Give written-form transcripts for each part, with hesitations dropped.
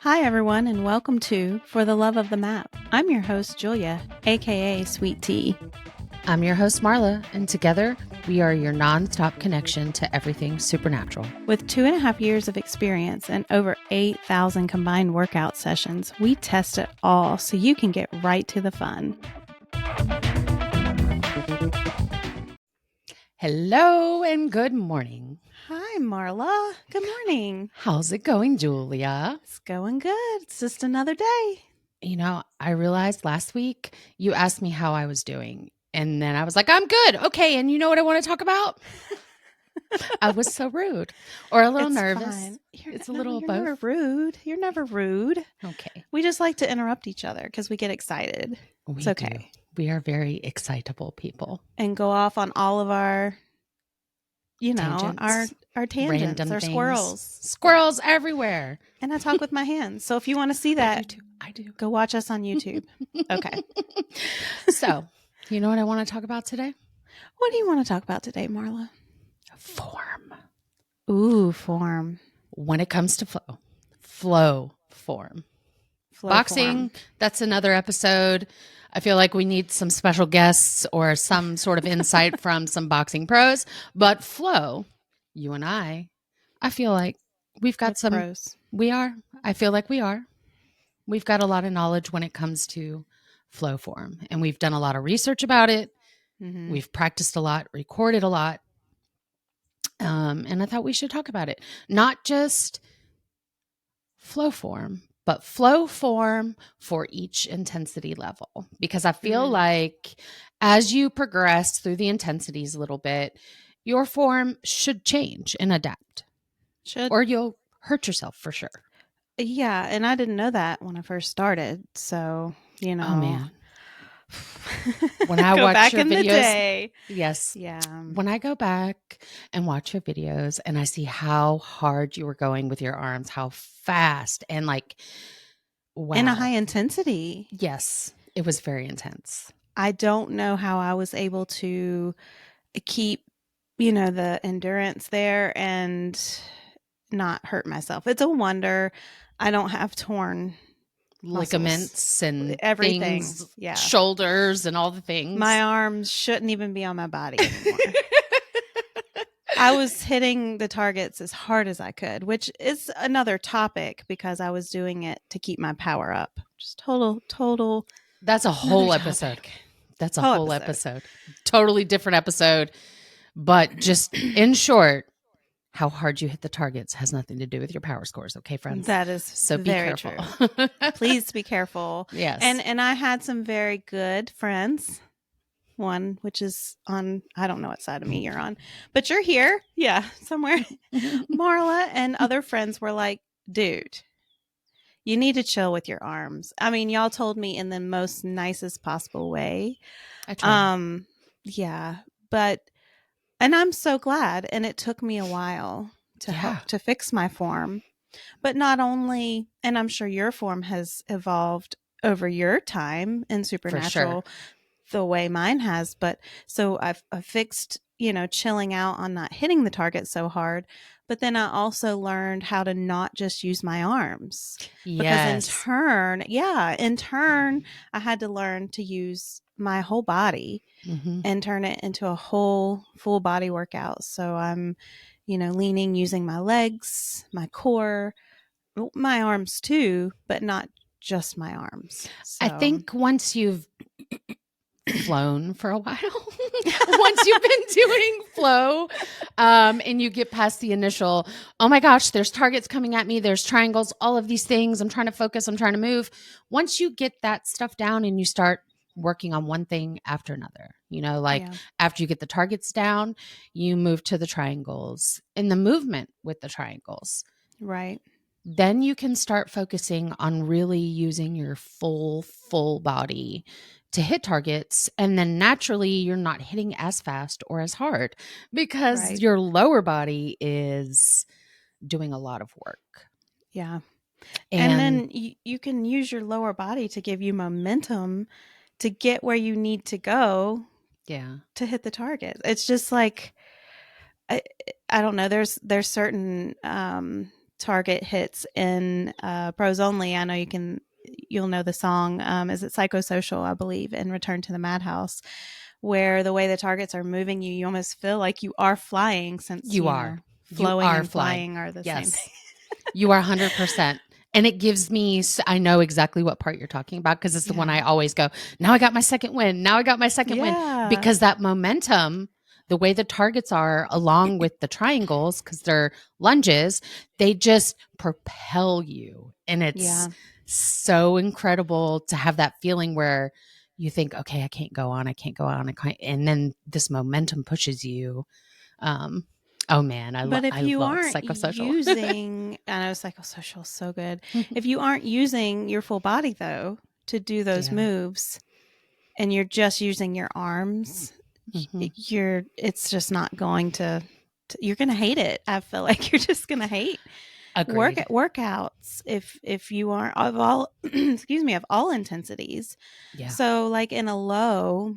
Hi, everyone, and welcome to For the Love of the Map. I'm your host, Julia, aka Sweet Tea. I'm your host, Marla, and together we are your nonstop connection to everything supernatural. With 2.5 years of experience and over 8,000 combined workout sessions, we test it all so you can get right to the fun. Hello and good morning. Hi, Marla. Good morning. How's it going, Julia? It's going good. It's just another day. You know, I realized last week you asked me how I was doing, and then I was like, I'm good. Okay, and you know what I want to talk about? I was so rude or a little nervous. Fine. It's a little you're both. Never rude. You're never rude. Okay. We just like to interrupt each other because we get excited. It's okay. Do. We are very excitable people. And go off on all of our, tangents, our tangents, random our things. squirrels. Squirrels everywhere. And I talk with my hands. So if you want to see that, I do. Go watch us on YouTube. Okay. So, you know what I want to talk about today? What do you want to talk about today, Marla? Form. Ooh, form. When it comes to flow form. Boxing, that's another episode. I feel like we need some special guests or some sort of insight from some boxing pros. But flow, you and I feel like we've got some pros. We are. I feel like we are. We've got a lot of knowledge when it comes to flow form. And we've done a lot of research about it. Mm-hmm. We've practiced a lot, recorded a lot. And I thought we should talk about it. Not just flow form, but flow form for each intensity level. Because I feel like as you progress through the intensities a little bit, your form should change and adapt. Or you'll hurt yourself for sure. Yeah, and I didn't know that when I first started. So, Oh, man. When I watch back your in videos, the day. Yes. Yeah. When I go back and watch your videos and I see how hard you were going with your arms, how fast and like, wow. In a high intensity. Yes. It was very intense. I don't know how I was able to keep, the endurance there and not hurt myself. It's a wonder I don't have torn ligaments and everything. Things, shoulders and all the things. My arms shouldn't even be on my body anymore. I was hitting the targets as hard as I could, which is another topic because I was doing it to keep my power up. Just total. That's a whole episode. That's a whole episode. Totally different episode. But just in short, how hard you hit the targets has nothing to do with your power scores. Okay, friends? That is so be very careful. True. Please be careful. Yes. And I had some very good friends. One, which is on, I don't know what side of me you're on, but you're here. Yeah, somewhere. Marla and other friends were like, dude, you need to chill with your arms. I mean, y'all told me in the most nicest possible way. I tried. Yeah, and I'm so glad. And it took me a while to help to fix my form. But not only, and I'm sure your form has evolved over your time in Supernatural the way mine has. But so I've fixed, chilling out on not hitting the target so hard. But then I also learned how to not just use my arms. Yes. Because in turn, I had to learn to use my whole body and turn it into a whole full body workout. So I'm, leaning, using my legs, my core, my arms too, but not just my arms. So. I think once you've flown for a while, once you've been doing flow, and you get past the initial, oh my gosh, there's targets coming at me, there's triangles, all of these things, I'm trying to focus, I'm trying to move. Once you get that stuff down and you start working on one thing after another, after you get the targets down, you move to the triangles and the movement with the triangles. Right. Then you can start focusing on really using your full body to hit targets. And then naturally you're not hitting as fast or as hard because your lower body is doing a lot of work. Yeah. And then you can use your lower body to give you momentum to get where you need to go. Yeah. To hit the target. It's just like, I don't know. There's certain target hits in prose only, I know you'll know the song. Is it Psychosocial, I believe, in Return to the Madhouse, where the way the targets are moving you, you almost feel like you are flying, since, You are. You flowing are and flying. flying are the same thing. Yes. You are 100%. And it gives me, I know exactly what part you're talking about, because it's the one I always go, now I got my second win. Now I got my second win. Because that momentum, the way the targets are along with the triangles, because they're lunges, they just propel you. And it's so incredible to have that feeling where you think, okay, I can't go on. And then this momentum pushes you. Oh man, But if I you love aren't psychosocial. using, I know psychosocial is so good. If you aren't using your full body though to do those Yeah. moves, and you're just using your arms, it's just not going to, you're going to hate it. I feel like you're just going to hate Agreed. workouts if you aren't, of all excuse me, of all intensities. Yeah. So like in a low,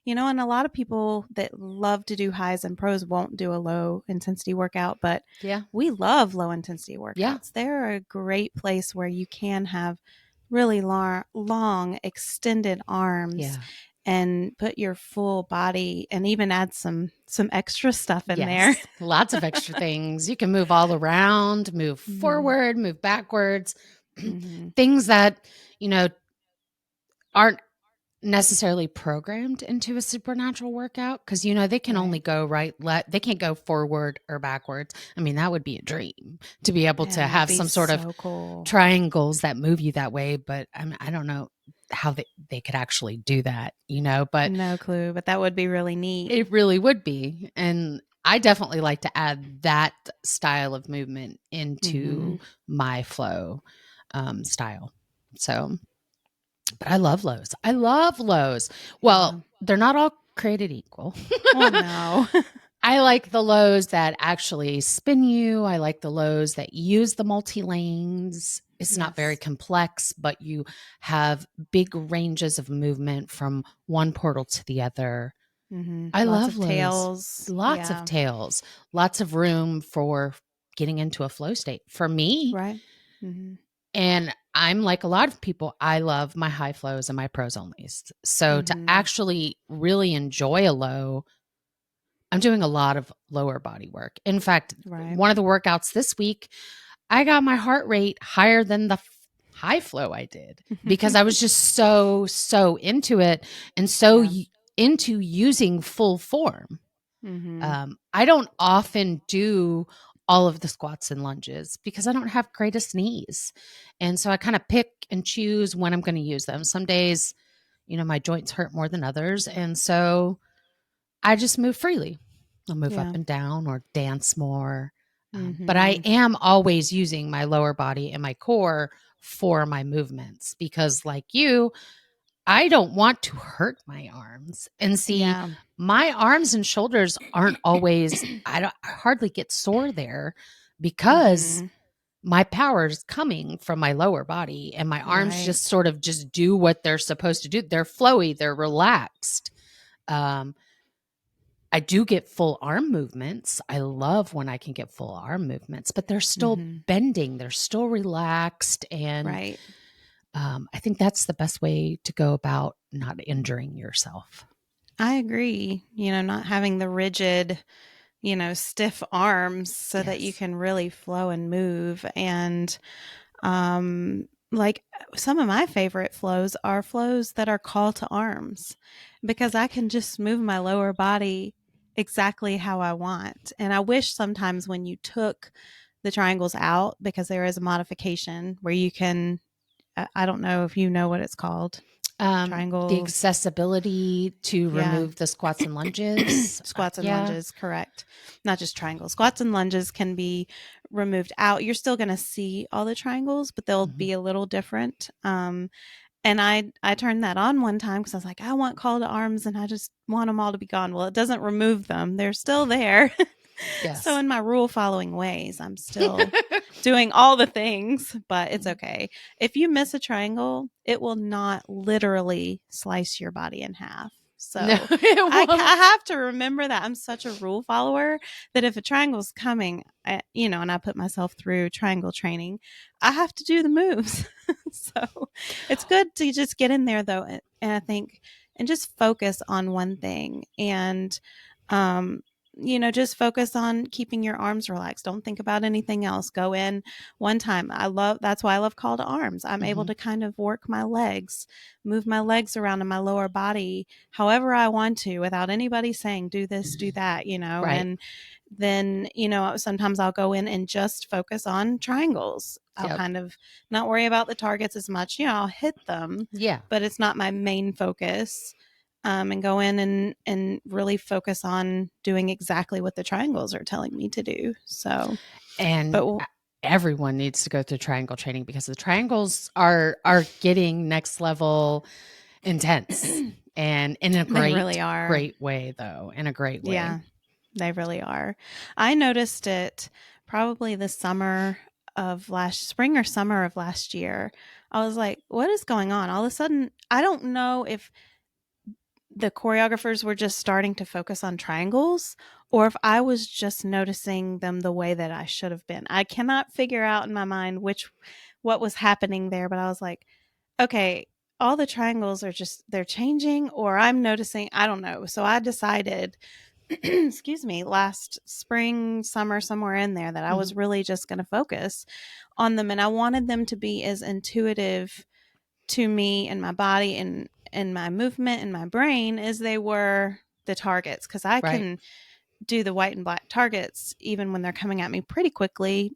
and a lot of people that love to do highs and pros won't do a low intensity workout, but we love low intensity workouts. Yeah. They're a great place where you can have really long extended arms and put your full body, and even add some extra stuff in there. Lots of extra things. You can move all around, move forward, move backwards. Things that, aren't necessarily programmed into a supernatural workout, because they can only go they can't go forward or backwards. I mean, that would be a dream to be able to have some sort of triangles that move you that way, but I don't know how they could actually do that, but no clue, but that would be really neat. It really would be. And I definitely like to add that style of movement into my flow style. So, but I love lows. Well, they're not all created equal. Oh, no. I like the lows that actually spin you. I like the lows that use the multi-lanes. It's not very complex, but you have big ranges of movement from one portal to the other. I love lows. Tails. Lots of tails. Lots of room for getting into a flow state. For me, right. And I'm like a lot of people, I love my high flows and my pros onlys. So to actually really enjoy a low, I'm doing a lot of lower body work. In fact, one of the workouts this week, I got my heart rate higher than the high flow I did, because I was just so into it, and so into using full form. I don't often do all of the squats and lunges because I don't have greatest knees. And so I kind of pick and choose when I'm going to use them. Some days, my joints hurt more than others. And so I just move freely. I'll move up and down or dance more. But I am always using my lower body and my core for my movements, because like you, I don't want to hurt my arms. And see, my arms and shoulders aren't always, I hardly get sore there, because my power is coming from my lower body, and my arms just sort of just do what they're supposed to do. They're flowy, they're relaxed. I do get full arm movements. I love when I can get full arm movements, but they're still bending. They're still relaxed. And I think that's the best way to go about not injuring yourself. I agree. Not having the rigid, stiff arms, so that you can really flow and move. And like some of my favorite flows are flows that are call to arms, because I can just move my lower body exactly how I want. And I wish sometimes when you took the triangles out, because there is a modification where you can, I don't know if you know what it's called. Triangles. The accessibility to remove the squats and lunges. Squats and lunges, correct. Not just triangles. Squats and lunges can be removed out. You're still going to see all the triangles, but they'll be a little different. And I turned that on one time because I was like, I want call to arms and I just want them all to be gone. Well, it doesn't remove them. They're still there. So in my rule following ways, I'm still doing all the things, but it's okay. If you miss a triangle, it will not literally slice your body in half. No, So it I won't. have to remember that. I'm such a rule follower that if a triangle's coming, and I put myself through triangle training, I have to do the moves. So it's good to just get in there though, and I think, and just focus on one thing, and um, just focus on keeping your arms relaxed. Don't think about anything else. Go in one time. That's why I love call to arms. I'm able to kind of work my legs, move my legs around in my lower body however I want to without anybody saying, do this, do that, Right. and then, sometimes I'll go in and just focus on triangles. I'll Yep. kind of not worry about the targets as much. I'll hit them, Yeah. but it's not my main focus. And go in and really focus on doing exactly what the triangles are telling me to do. So, And but everyone needs to go through triangle training because the triangles are getting next level intense, and in a they really are. great way though, in a great way. Yeah, they really are. I noticed it probably the spring or summer of last year. I was like, what is going on? All of a sudden, I don't know if the choreographers were just starting to focus on triangles or if I was just noticing them the way that I should have been. I cannot figure out in my mind what was happening there, but I was like, okay, all the triangles are they're changing, or I'm noticing, I don't know. So I decided, excuse me, last spring, summer, somewhere in there, that I Mhm. was really just going to focus on them, and I wanted them to be as intuitive to me and my body and my movement and my brain as they were the targets, because I Right. can do the white and black targets even when they're coming at me pretty quickly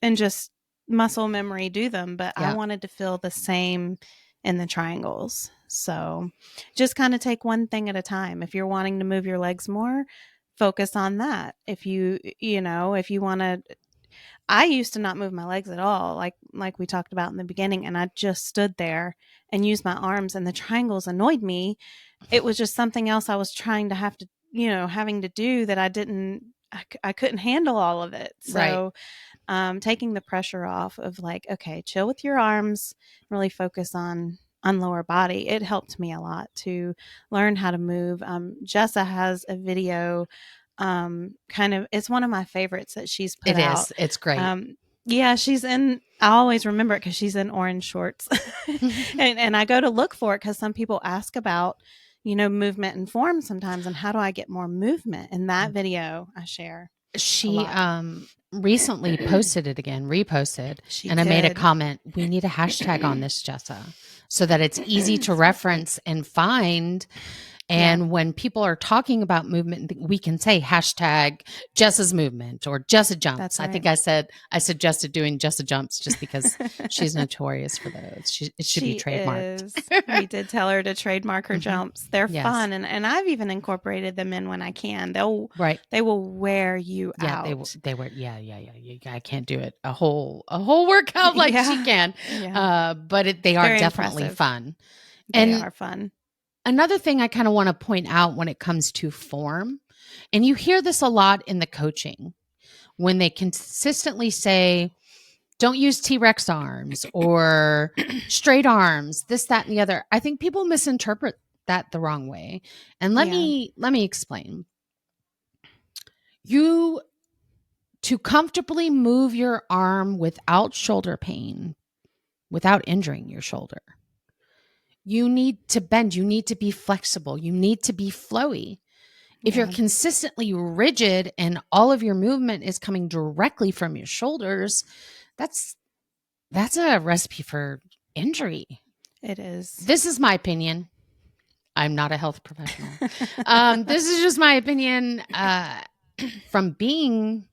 and just muscle memory do them, but I Yeah. wanted to feel the same in the triangles. So just kind of take one thing at a time. If you're wanting to move your legs more, focus on that. If if you want to, I used to not move my legs at all, like we talked about in the beginning, and I just stood there and used my arms, and the triangles annoyed me. It was just something else I was trying to having to do that I couldn't handle all of it. Right. So taking the pressure off of, like, okay, chill with your arms, really focus on lower body. It helped me a lot to learn how to move. Jessa has a video, kind of, it's one of my favorites that she's put It out. is. It's great. Yeah, I always remember it because she's in orange shorts. And I go to look for it because some people ask about, movement and form sometimes, and how do I get more movement? In that video, I share a She lot. recently posted it again, reposted, She and I made a did. comment. We need a hashtag on this, Jessa, so that it's easy to Excuse me. reference and find. Yeah, And when people are talking about movement, we can say hashtag Jessa's movement or Jessa jumps. that's I think right. I suggested doing Jessa jumps just because she's notorious for those. It should be She trademarked. is. We did tell her to trademark her Hmm. jumps. They're Yes. fun, and I've even incorporated them in when I can. Right. They will wear you Yeah, out. they were, yeah, yeah, yeah. I can't do it a whole workout like she Yeah. can. Yeah. But they It's are very definitely impressive. fun. They And are fun. another thing I kind of want to point out when it comes to form, and you hear this a lot in the coaching when they consistently say, don't use T-Rex arms or straight arms, this, that, and the other. I think people misinterpret that the wrong way. And Yeah. let me explain. You to comfortably move your arm without shoulder pain, without injuring your shoulder, you need to bend, you need to be flexible, you need to be flowy. If you're Yeah. consistently rigid and all of your movement is coming directly from your shoulders, that's a recipe for injury. It is. This is my opinion. I'm not a health professional. This is just my opinion from being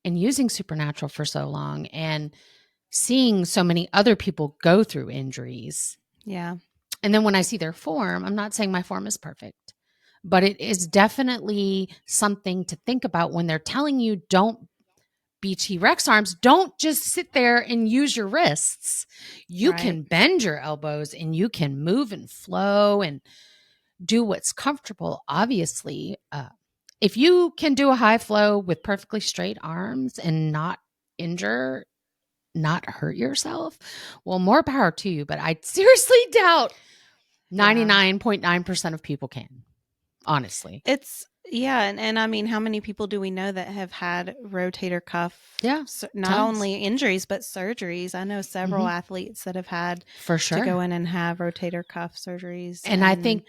and using Supernatural for so long and seeing so many other people go through injuries. Yeah. And then when I see their form, I'm not saying my form is perfect, but it is definitely something to think about when they're telling you don't be T-Rex arms. Don't just sit there and use your wrists. You Right. can bend your elbows and you can move and flow and do what's comfortable. Obviously, if you can do a high flow with perfectly straight arms and not injure, not hurt yourself, well, more power to you. But I seriously doubt Yeah. 99.9% of people can, honestly. It's yeah, and I mean, how many people do we know that have had rotator cuff, Yeah, not tons. only injuries but surgeries? I know several Mhm. athletes that have had For to go sure. in and have rotator cuff surgeries, And I and think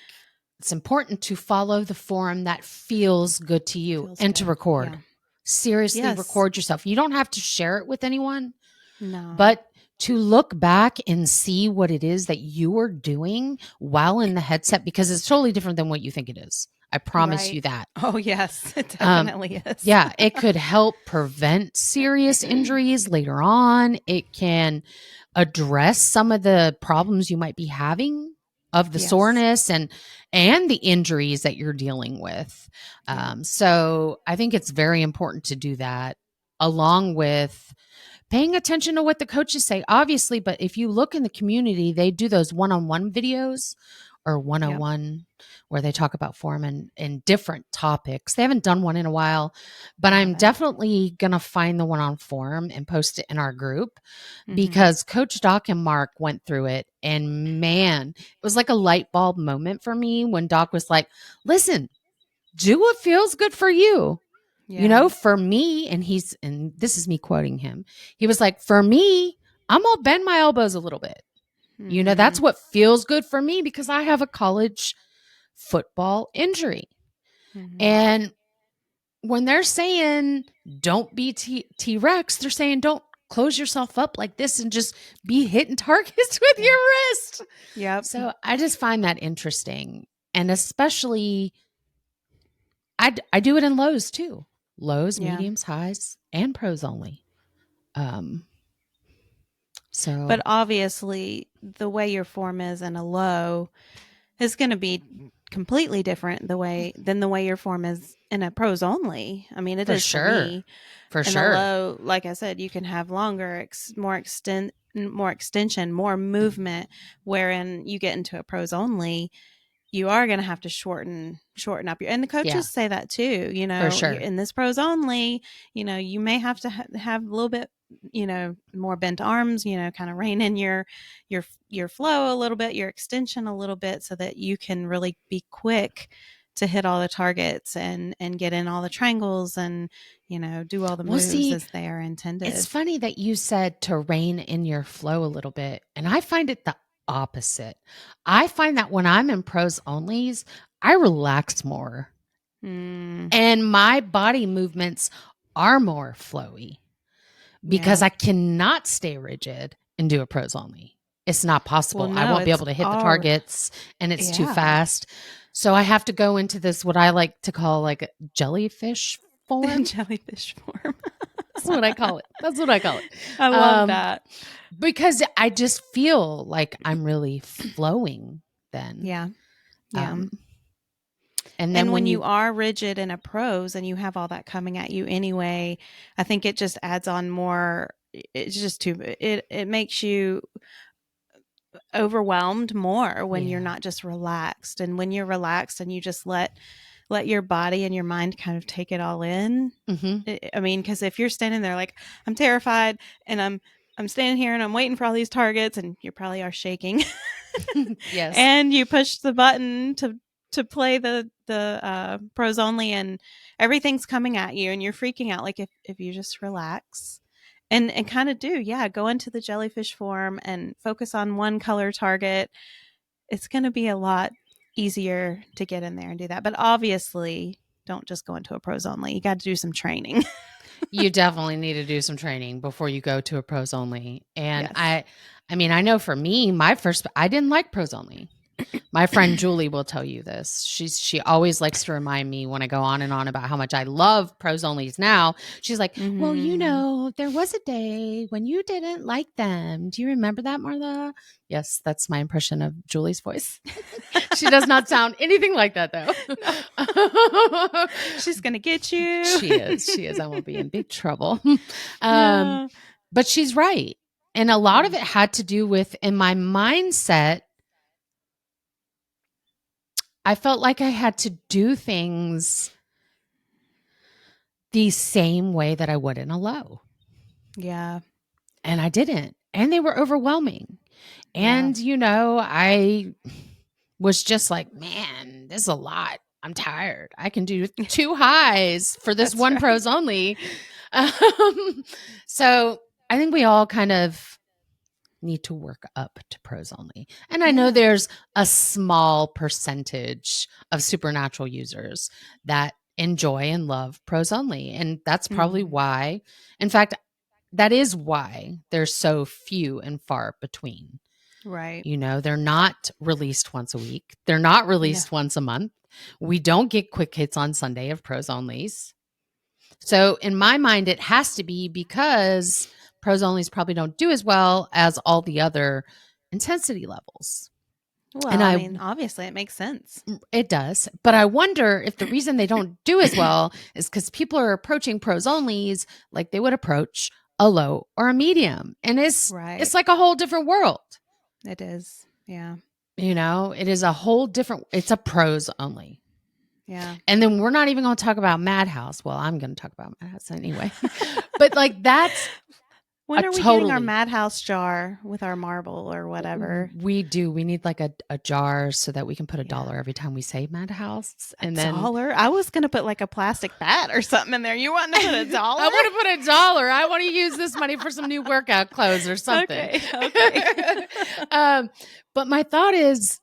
it's important to follow the form that feels good to you feels and to good. record. Yeah. Seriously, Yes. record yourself. You don't have to share it with anyone, No. but to look back and see what it is that you are doing while in the headset, because it's totally different than what you think it is. I promise Right. you that. Oh, yes, it Um, definitely is. yeah, it could help prevent serious injuries later on. It can address some of the problems you might be having of the Yes. soreness and the injuries that you're dealing with. Yeah. So I think it's very important to do that, along with paying attention to what the coaches say, obviously. But if you look in the community, they do those one-on-one videos or Yep. 101 where they talk about form and different topics. They haven't done one in a while, but I I'm haven't. definitely going to find the one on form and post it in our group, Mhm. because Coach Doc and Mark went through it. And man, it was like a light bulb moment for me when Doc was like, listen, do what feels good for you. Yeah. For me, and this is me quoting him. He was like, for me, I'm gonna bend my elbows a little bit. That's Mhm. what feels good for me because I have a college football injury. Mhm. And when they're saying don't be T Rex, they're saying don't close yourself up like this and just be hitting targets with Yeah. your wrist. Yep. So I just find that interesting. And especially, I do it in lows too, lows, Yeah. mediums, highs, and pros only. Um, But so obviously, the way your form is in a low is going to be completely different than the way your form is in a pros only. I mean, it for is for sure, me. for In a sure. low, like I said, you can have more extension, more movement. Wherein you get into a pros only, you are going to have to shorten up your, and the Yeah, coaches say that too, for sure. in this pros only, you may have to have a little bit, more bent arms, kind of rein in your flow a little bit, your extension a little bit, so that you can really be quick to hit all the targets and get in all the triangles and do all the Well, moves see, as they are it's intended. funny that you said to rein in your flow a little bit. And I find it the opposite. I find that when I'm in pros onlys, I relax more Mm, and my body movements are more flowy because yeah. I cannot stay rigid and do a pros only. It's not Well, possible. I no, won't be it's able to hit the all targets and it's too yeah. fast. So I have to go into this, what I like to call like a jellyfish form. Jellyfish form. That's what I call it. That's what I call it. I love Um, that. because I just feel like I'm really flowing then. Yeah. Yeah. Um, and then And when when you you, are rigid in a prose and you have all that coming at you anyway, I think it just adds on more. It's just too, it makes you overwhelmed more when you're yeah, not just relaxed. And when you're relaxed and you just let your body and your mind kind of take it all in. hmm I mean, because if you're standing there like, I'm terrified and I'm standing here and I'm waiting for all these targets, and you probably are shaking, yes, and you push the button to play the pros only, and everything's coming at you and you're freaking out. Like, if you just relax and kind of do, yeah, go into the jellyfish form and focus on one color target, it's going to be a lot easier to get in there and do that. But obviously, don't just go into a pros only. You got to do some training. you definitely need to do some training before you go to a pros only. And Yes. I mean, I know for me, I didn't like pros only. My friend Julie will tell you this. She always likes to remind me when I go on and on about how much I love pros onlys now. She's like, "Well, Mm-hmm. there was a day when you didn't like them. Do you remember that, Marla?" Yes, that's my impression of Julie's voice. She does not sound anything like that though. No, she's gonna get you. She is. She is. I will be in big trouble. um, Yeah. but she's right. And a lot Yeah. of it had to do with in my mindset, I felt like I had to do things the same way that I would in a low. Yeah. And I didn't. And they were overwhelming. Yeah. And, I was just like, man, this is a lot. I'm tired. I can do 2 highs for this one right. prose only. So I think we all kind of need to work up to prose only. And I know there's a small percentage of supernatural users that enjoy and love prose only. And that's probably why, in fact, that is why there's so few and far between. Right. You know, they're not released once a week. They're not released once a month. We don't get quick hits on Sunday of prose onlys. So in my mind, it has to be because prose onlys probably don't do as well as all the other intensity levels. Well, And I mean, obviously it makes sense. it does. But I wonder if the reason they don't do as well is because people are approaching prose onlys like they would approach a low or a medium. And it's like a whole different world. It is. Yeah. You know, it is a whole different, it's a prose only. Yeah. And then we're not even going to talk about Madhouse. Well, I'm going to talk about Madhouse anyway. But like that's when are we getting our Madhouse jar with our marble or whatever? We do. We need like a jar so that we can put $1 every time we say Madhouse. And then $1? I was going to put like a plastic bat or something in there. You want to put $1? I want to put $1. I want to use this money for some new workout clothes or something. Okay. But my thought is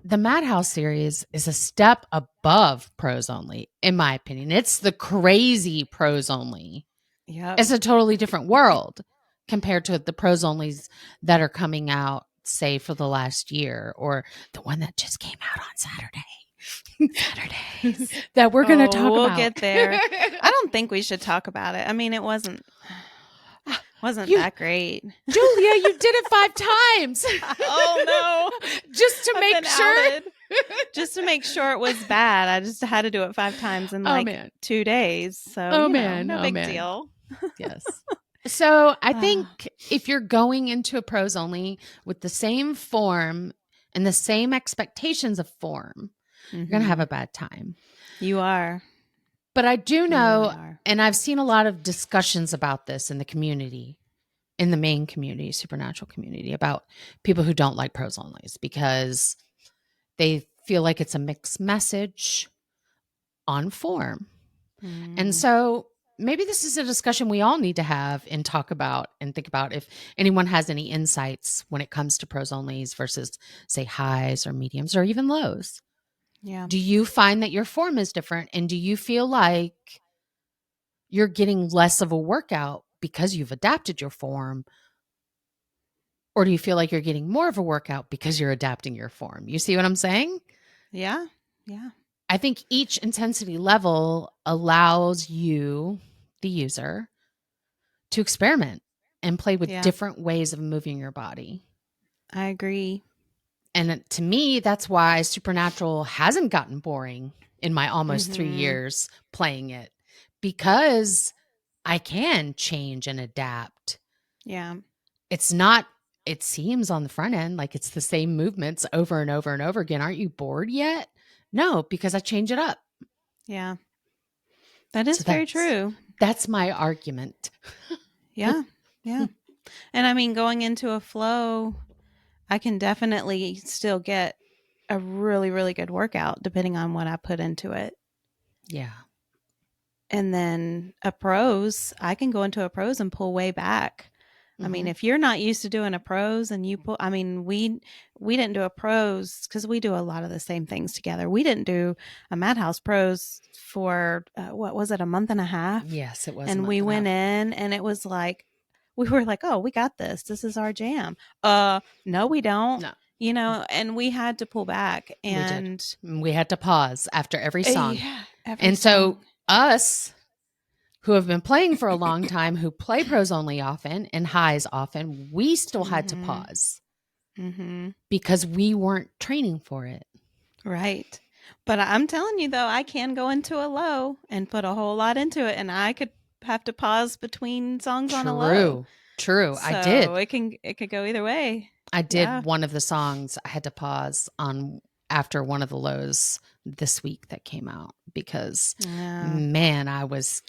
the Madhouse series is a step above prose only, in my opinion. It's the crazy prose only. Yeah. It's a totally different world compared to the prose onlys that are coming out, say, for the last year, or the one that just came out on Saturdays that we're going to talk about. We'll get there. I don't think we should talk about it. I mean, it wasn't that great. Julia, you did it 5 times. Oh, no. Just to make sure. Just to make sure it was bad. I just had to do it 5 times in 2 days. So, no big deal. Yes. So I think if you're going into a prose only with the same form and the same expectations of form, you're going to have a bad time. You are. But I do know, and I've seen a lot of discussions about this in the community, in the main community, supernatural community, about people who don't like prose onlys because they feel like it's a mixed message on form. And so maybe this is a discussion we all need to have and talk about and think about if anyone has any insights when it comes to prose onlys versus, say, highs or mediums or even lows. Yeah. Do you find that your form is different? And do you feel like you're getting less of a workout because you've adapted your form? Or do you feel like you're getting more of a workout because you're adapting your form? You see what I'm saying? Yeah. Yeah. I think each intensity level allows you, the user, to experiment and play with different ways of moving your body. I agree. And to me, that's why Supernatural hasn't gotten boring in my almost 3 years playing it, because I can change and adapt. Yeah. It's not, it seems on the front end like it's the same movements over and over and over again. Aren't you bored yet? No, because I change it up. Yeah. That is very true. That's my argument. Yeah. Yeah. And I mean, going into a flow, I can definitely still get a really, really good workout depending on what I put into it. Yeah. And then a prose, I can go into a prose and pull way back. I mean, if you're not used to doing a prose and you pull, I mean, we didn't do a prose because we do a lot of the same things together. We didn't do a Madhouse prose for, what was it, a month and a half? Yes, it was. And we went in and it was like, we were like, oh, we got this. This is our jam. No, we don't. No. And we had to pull back. And we had to pause after every song. Yeah, so us who have been playing for a long time, who play prose only often and highs often, we still had to pause because we weren't training for it. Right. But I'm telling you, though, I can go into a low and put a whole lot into it, and I could have to pause between songs on a low. True. So I did. It could go either way. I did one of the songs I had to pause on after one of the lows this week that came out because man, I was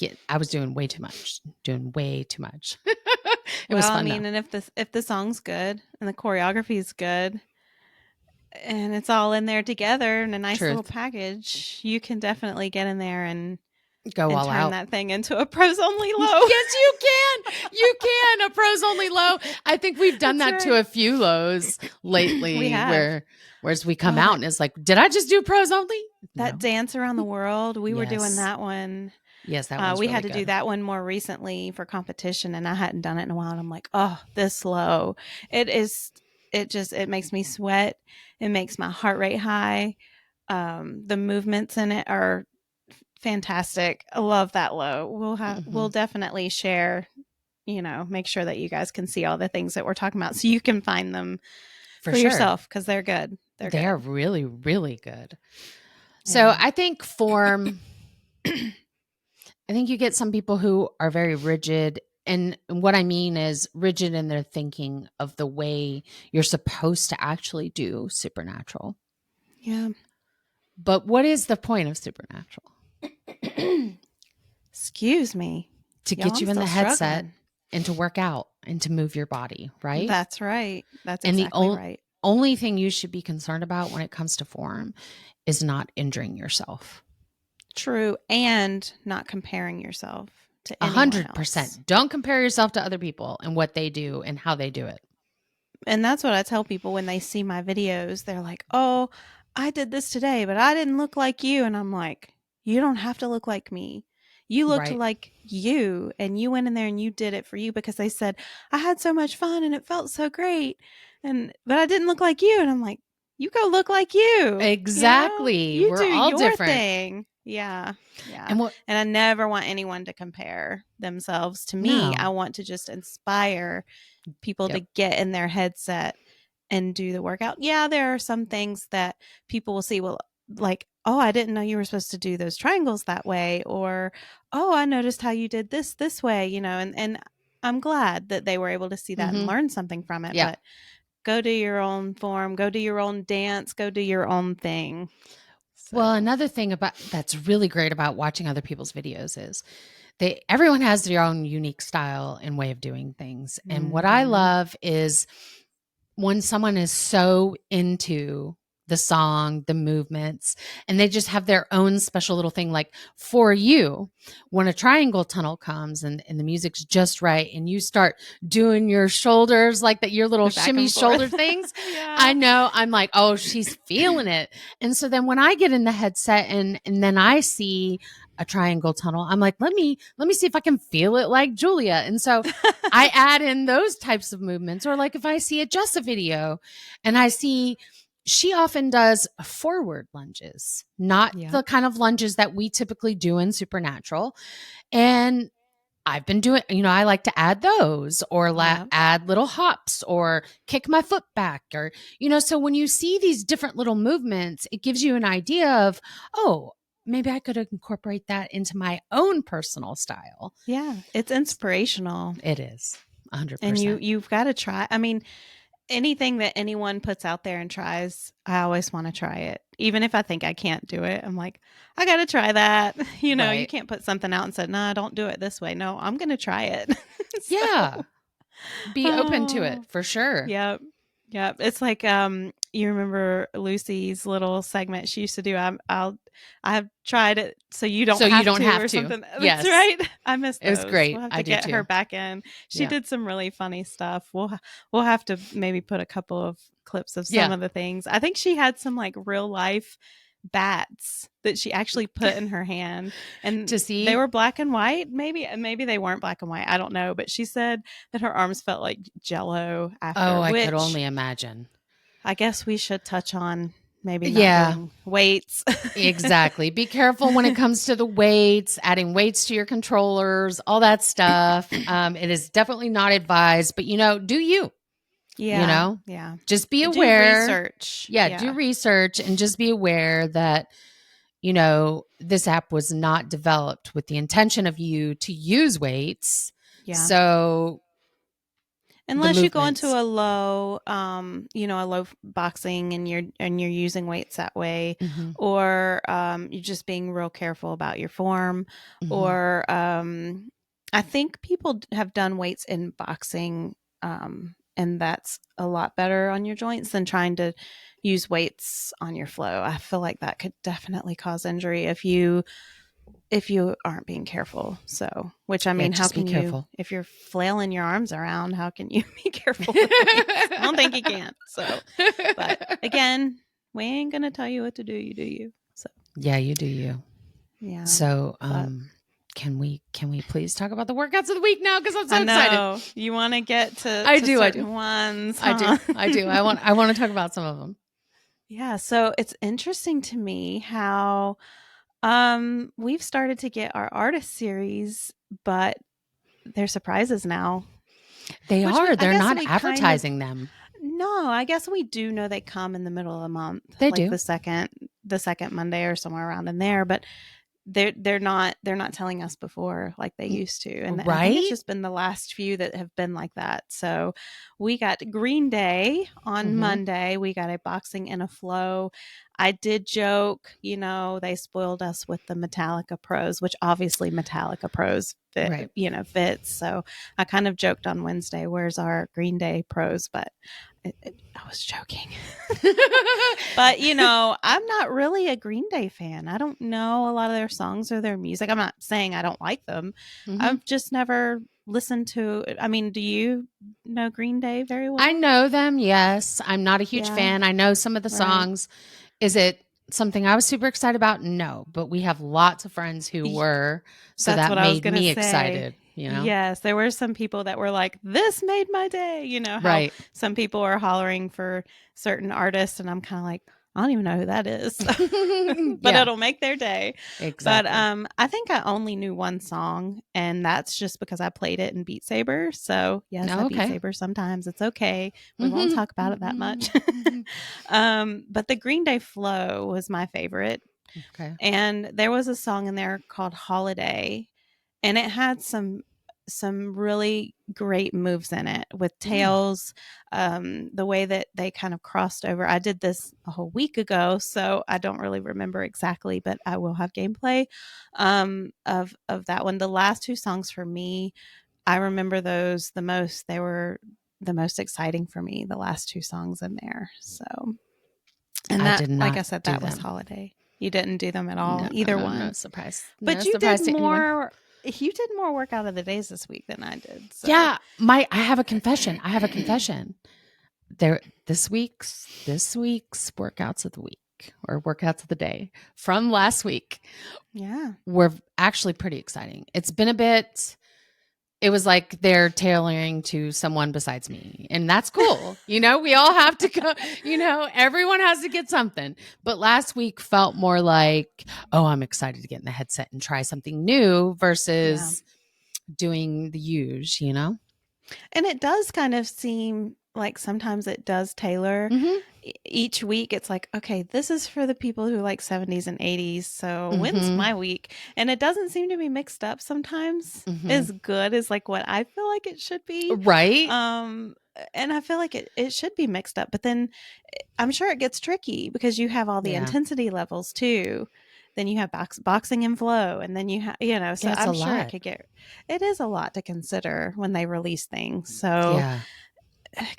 doing way too much. It was fun. I mean, and if the song's good and the choreography is good, and it's all in there together in a nice little Truth. package. You can definitely get in there Go and all turn out. that thing into a pros only low. Yes, you can. You can. A pros only low. I think we've done That's that to right. a few lows We lately have. whereas we come Oh, out that and it's like, did I just do pros only? that No. dance around the world. We were doing Yes. that one. Yes, that one's We really had to do good. that one more recently for competition, and I hadn't done it in a while. And I'm like, oh, this low. It is. It makes me sweat. It makes my heart rate high. The movements in it are fantastic. I love that low. We'll definitely share. Make sure that you guys can see all the things that we're talking about, so you can find them For for sure. yourself because they're good. They're They are good. really, really good. So Yeah. I think form, I think you get some people who are very rigid. And what I mean is rigid in their thinking of the way you're supposed to actually do supernatural. Yeah. But what is the point of supernatural? Excuse me. To Y'all, get I'm you in still the headset struggling. and to work out and to move your body, right? That's right. That's And the exactly right. only thing you should be concerned about when it comes to form is not injuring yourself. True. And not comparing yourself to anyone else. 100%. Don't compare yourself to other people and what they do and how they do it. And that's what I tell people when they see my videos. They're like, oh, I did this today, but I didn't look like you. And I'm like, you don't have to look like me. You looked Right. like you, and you went in there and you did it for you because they said, I had so much fun and it felt so great. But I didn't look like you. And I'm like, you go look like you, Exactly. you do We're all your different. thing. Yeah. Yeah. And what, And I never want anyone to compare themselves to me. I no. want to just inspire people to Yep. get in their headset and do the workout. Yeah, there are some things that people will see, well, like, oh, I didn't know you were supposed to do those triangles that way, or oh, I noticed how you did this way, and I'm glad that they were able to see that and Mm-hmm. learn something from it. Yeah. But go do your own form, go do your own dance, go do your own thing. Well, So, another thing about that's really great about watching other people's videos is everyone has their own unique style and way of doing things. And what I mm-hmm. love is when someone is so into the song, the movements, and they just have their own special little thing. Like for you, when a triangle tunnel comes and the music's just right, and you start doing your shoulders like that, your little The back shimmy and shoulder forth. things, Yeah. I know I'm like, oh, she's feeling it. And so then when I get in the headset and then I see a triangle tunnel, I'm like, let me see if I can feel it like Julia. And so I add in those types of movements. Or like if I see a Jessa video and I see she often does forward lunges, not Yeah. the kind of lunges that we typically do in Supernatural. And I've been doing, I like to add those or Yeah. add little hops or kick my foot back or, so when you see these different little movements, it gives you an idea of, oh, maybe I could incorporate that into my own personal style. Yeah. It's inspirational. It is And 100%. you've got to try. I mean, anything that anyone puts out there and tries, I always want to try it. Even if I think I can't do it, I'm like, I got to try that. You Right. can't put something out and say, no, don't do it this way. No, I'm going to try it. Yeah. So, Be open to it oh, for sure. yep. Yep. It's like, you remember Lucy's little segment she used to do. I've tried it so you don't So you have don't to have or to. something. That's Yes. right. I miss It was those. great. We'll have I to do get her too. back in. She Yeah. did some really funny stuff. We'll have to maybe put a couple of clips of some Yeah. of the things. I think she had some like real life bats that she actually put in her hand, and To they see. were black and white. Maybe they weren't black and white. I don't know, but she said that her arms felt like jello Oh, after, I could which only imagine. I guess we should touch on maybe not Yeah, doing weights. exactly. Be careful when it comes to the weights, adding weights to your controllers, all that stuff. It is definitely not advised, but do you, you Yeah, know, yeah. just be Do aware. research. Yeah, do Yeah, research and just be aware that, this app was not developed with the intention of you to use weights. yeah. So the Unless you go into movements. a low boxing and you're using weights that way, Hmm. or you're just being real careful about your form, Hmm. or I think people have done weights in boxing. and that's a lot better on your joints than trying to use weights on your flow. I feel like that could definitely cause injury if you aren't being careful. So, which I Yeah, mean, how just be can you, careful. if you're flailing your arms around, how can you be careful with weights? I don't think you can. So, but again, we ain't going to tell you what to do. You do you. So, yeah, you do you. yeah. So, But can we please talk about the workouts of the week now? Because I'm so I excited. know you want to get I to do, I certain do, ones, I do, huh? I do. I want to talk about some of them. Yeah. So it's interesting to me how we've started to get our artist series, but they're surprises now. They Which we are. I They're guess not we kind of advertising them. no, I guess we do know they come in the middle of the month, They like do. the second Monday or somewhere around in there, but they're not telling us before like they used to. And I think it's Right? just been the last few that have been like that. So we got Green Day on Mm-hmm. Monday. We got a boxing and a flow. I did joke, they spoiled us with the Metallica pros, which obviously Metallica pros Right. fits. So I kind of joked on Wednesday, where's our Green Day pros? But I was joking. But, I'm not really a Green Day fan. I don't know a lot of their songs or their music. I'm not saying I don't like them. Mm-hmm. I've just never listened to I mean, do you know Green Day very I well? know them. Yes. I'm not a huge Yeah, fan. I know some of the right. songs. Is it something I was super excited about? No, but we have lots of friends who Y- were. So That's that what I was made going to me say. excited, you know? Yes, there were some people that were like, this made my day. You know how Right. some people are hollering for certain artists, and I'm kind of like, I don't even know who that is. But Yeah, it'll make their day. But exactly. I think I only knew one song, and that's just because I played it in Beat Saber. So yes, I Oh, Beat okay. Saber sometimes. It's okay. We won't talk about it that much. But the Green Day Flow was my favorite, Okay. and there was a song in there called Holiday, and it had some really great moves in it with Mm, tails, the way that they kind of crossed over. I did this a whole week ago, so I don't really remember exactly, but I will have gameplay of that one. The last two songs for me, I remember those the most. They were the most exciting for me, the last two songs in there. So, and I that, did like I not said, do that was them. Holiday. You didn't do them at all, No, either no one. surprise. No But you did surprise to anyone. more workout of the days this week than I did. So Yeah, I have a confession. I have a confession. There this week's workouts of the week or workouts of the day from last week yeah. were actually pretty exciting. It's been a bit. It was like they're tailoring to someone besides me. And that's cool. We all have to go, everyone has to get something. But last week felt more like, oh, I'm excited to get in the headset and try something new Yeah. versus doing the use. And it does kind of seem like sometimes it does tailor. Mm-hmm. Each week it's like, okay, this is for the people who like 70s and 80s. So when's Mm-hmm. my week? And it doesn't seem to be mixed up sometimes Mm-hmm. as good as like what I feel like it should be. Right. Um and I feel like it should be mixed up, but then I'm sure it gets tricky because you have all the Yeah. intensity levels too. Then you have boxing and flow, and then you have, so Yeah, it's a I'm sure lot. it is a lot to consider when they release things. So, Yeah.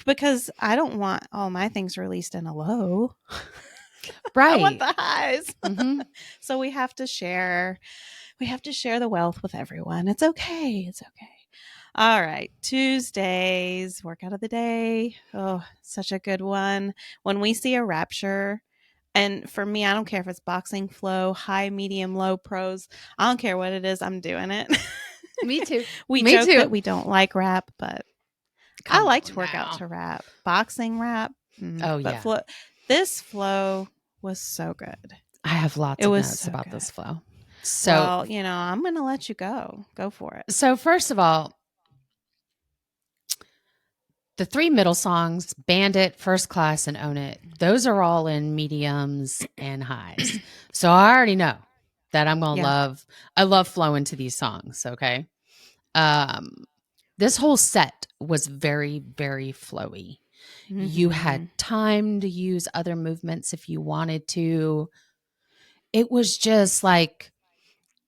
because I don't want all my things released in a low, I want Right. the highs. Mm-hmm. So we have to share the wealth with everyone. It's okay. It's okay. All right. Tuesdays, workout of the day. Oh, such a good one. When we see a rapture, and for me, I don't care if it's boxing, flow, high, medium, low, pros. I don't care what it is. I'm doing it. Me too. We Me joke that too. we don't like rap, but I Come like on to work out now. to rap. Boxing rap, Oh, but yeah. this flow was so good. I have lots It of was notes so about good. this flow. So, Well, I'm going to let you go. Go for it. so first of all, the three middle songs, Bandit, First Class, and Own It, those are all in mediums and highs. So I already know that I'm going to Yeah. I love flowing to these songs. Okay. Um, this whole set was very, very flowy. You had Hmm. time to use other movements if you wanted to. It was just like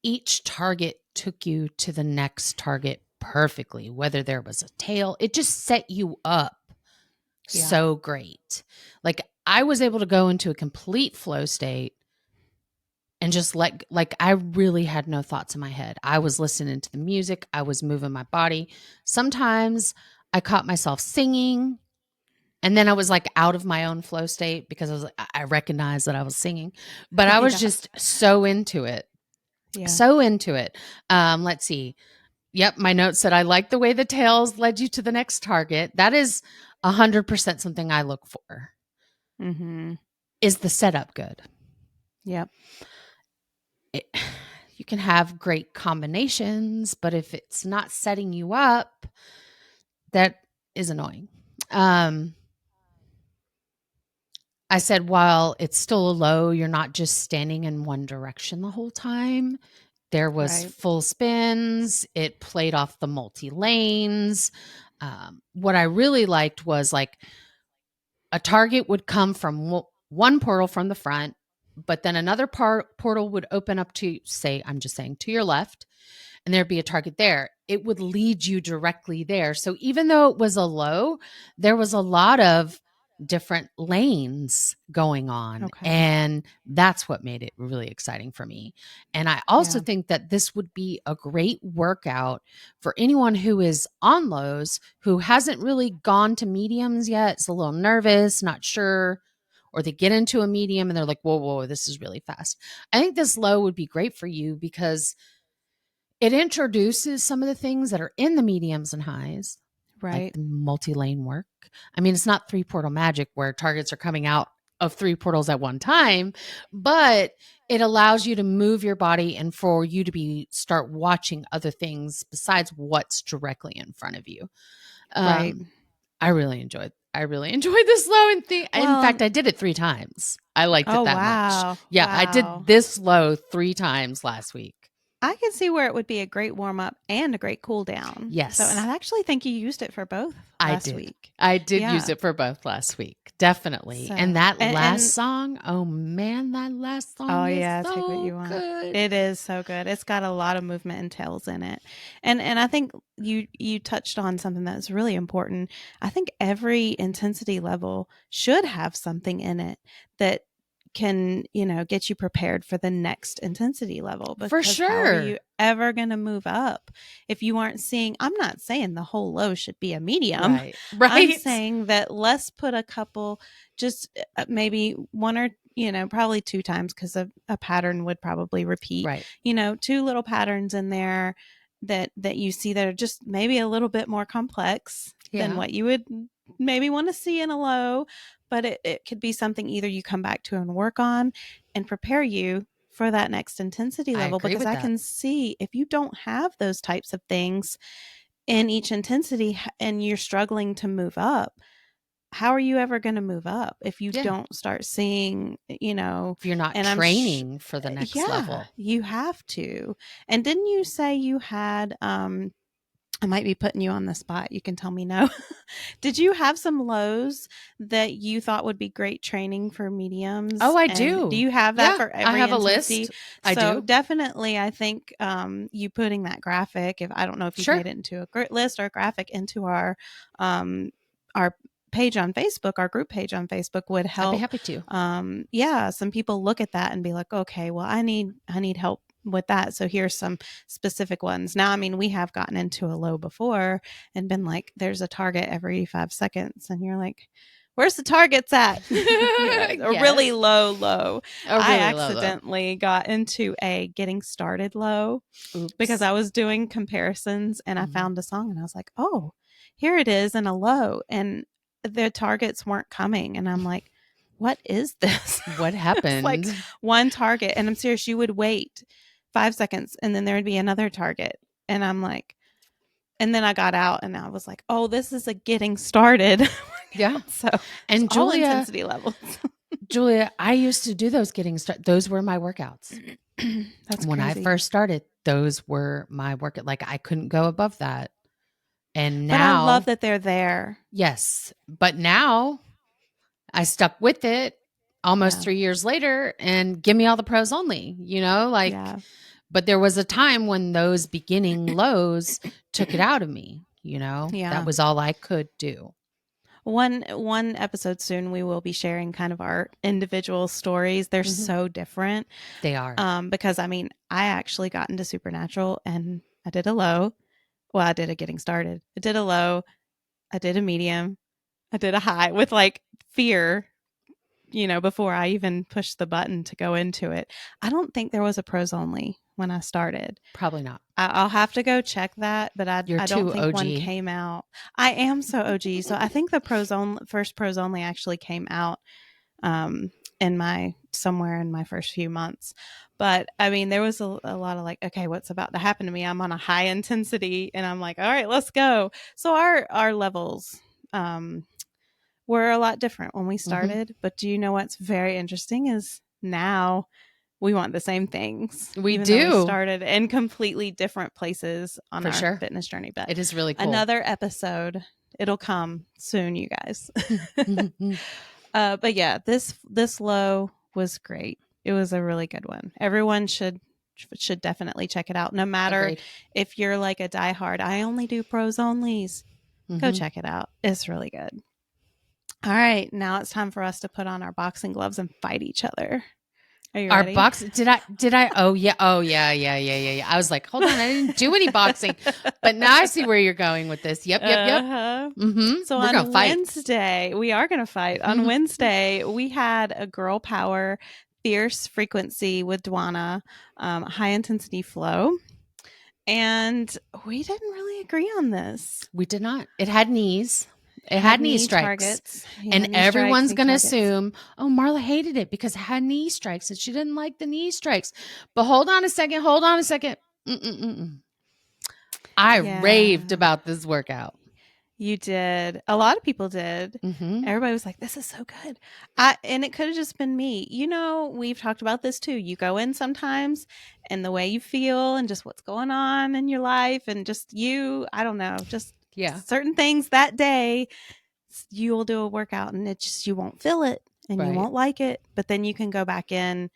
each target took you to the next target perfectly, whether there was a tail, it just set you up Yeah. so great. Like I was able to go into a complete flow state and just like I really had no thoughts in my head. I was listening to the music, I was moving my body. Sometimes I caught myself singing, and then I was like out of my own flow state because I recognized that I was singing, but I was Yeah. just so into it. Yeah. So into it. Let's see. Yep, my note said I like the way the tails led you to the next target. That is 100% something I look for. Mm-hmm. Is the setup good? Yep. It, you can have great combinations, but if it's not setting you up, that is annoying. I said, while it's still a low, you're not just standing in one direction the whole time. There was Right. full spins. It played off the multi lanes. What I really liked was like a target would come from one portal from the front, but then another portal would open up to, say, I'm just saying, to your left, and there'd be a target there. It would lead you directly there. So even though it was a low, there was a lot of different lanes going on. Okay. And that's what made it really exciting for me. And I also Yeah. think that this would be a great workout for anyone who is on lows, who hasn't really gone to mediums yet, is a little nervous, not sure, or they get into a medium and they're like, whoa, whoa, this is really fast. I think this low would be great for you because it introduces some of the things that are in the mediums and highs, like Right. the multi-lane work. I mean, it's not three portal magic where targets are coming out of three portals at one time, but it allows you to move your body and for you to start watching other things besides what's directly in front of you. Right. I really enjoyed this low and in Well, fact, I did it 3 times. I liked it oh, that much. wow. Yeah, I did Wow. this low 3 times last week. I can see where it would be a great warm up and a great cool down. So, and Yes. I actually think you used it for both I last did. week. I did use Yeah. it for both last week. Definitely. And So, that last and song, oh man, that last oh song is yeah, take what so you want. good. It is so good. It's got a lot of movement and tails in it. And I think you touched on something that's really important. I think every intensity level should have something in it that can, get you prepared for the next intensity level, For because how are you sure. ever going to move up if you aren't seeing? I'm not saying the whole low should be a medium. Right. I'm Right. saying that let's put a couple, just maybe one or probably two times, because a pattern would probably repeat, Right. two little patterns in there that you see that are just maybe a little bit more complex than Yeah. what you would maybe want to see in a low, but it could be something either you come back to and work on and prepare you for that next intensity I level, agree because with I that. can see if you don't have those types of things in each intensity and you're struggling to move up, how are you ever going to move up if you Yeah. don't start seeing, If you're not and training for the next yeah, level. you have to. And didn't you say you had, I might be putting you on the spot. You can tell me no. Did you have some lows that you thought would be great training for Oh, mediums? I And do do. you have that Yeah. for I every have a list. intensity? I So do. definitely, I think you putting that graphic, if I don't know if you've Sure. made it into a grid list or a graphic into our page on Facebook, our group page on Facebook, would I'd be help. happy to. Yeah, some people look at that and be like, okay, well, I need help with that. So here's some specific ones. Now, I mean, we have gotten into a low before and been like, there's a target every 5 seconds. And you're like, where's the targets at? A really Yes. low. A I really low though. accidentally got into a getting started low because Oops. I was doing comparisons and I Mhm. found a song and I was like, oh, here it is in a low. And the targets weren't coming. And I'm like, what is this? What It's like happened? one target. And I'm serious, you would wait 5 seconds and then there would be another target. And I'm like, and then I got out and I was like, oh, this is a getting started. Yeah. So it's And all intensity levels. Julia, I used to do those those were my workouts. That's When I crazy. first started, those were my workout. Like I couldn't go above that. And But I love now, that they're there. yes, but now I stuck with it almost Yeah. 3 years later and give me all the pros only, like, Yeah. but there was a time when those beginning lows took it out of me, that Yeah. was all I could do. One episode soon we will be sharing kind of our individual stories. They're so different. They are. Because I mean, I actually got into Supernatural and I did a low. Well, I did a getting started. I did a low. I did a medium. I did a high with like fear, before I even pushed the button to go into it. I don't think there was a pros only when I started. Probably not. I'll have to go check that, but I don't think OG. one came out. I am so OG. So I think the first pros only actually came out somewhere in my first few months. But I mean, there was a lot of like, okay, what's about to happen to me? I'm on a high intensity and I'm like, all right, let's go. So our levels were a lot different when we started. But do you know what's very interesting is now we want the same things. We even do. though we started in completely different places on For our sure. fitness journey. But it is really cool. Another episode, it'll come soon, you guys. But yeah, this low was great. It was a really good one. Everyone should definitely check it out. No matter Agreed. if you're like a diehard, I only do pros onlys. Go check it out. It's really good. All right, now it's time for us to put on our boxing gloves and fight each other. Are you ready? Did I? Oh yeah. I was like, hold on, I didn't do any boxing, but now I see where you're going with this. Yep. So We're on Wednesday, we are going to fight. On Wednesday, we had a girl power fierce frequency with Dwana, high intensity flow. And we didn't really agree on this. We did not. It had knees. It had knee strikes. Targets. And everyone's going to assume, oh, Marla hated it because it had knee strikes and she didn't like the knee strikes. But hold on a second. I raved about this workout. You did. A lot of people did. Everybody was like, this is so good. And it could have just been me. We've talked about this too. You go in sometimes and the way you feel and just what's going on in your life and just I don't know, just certain things that day, you will do a workout and you won't feel it and you won't like it. But then you can go back in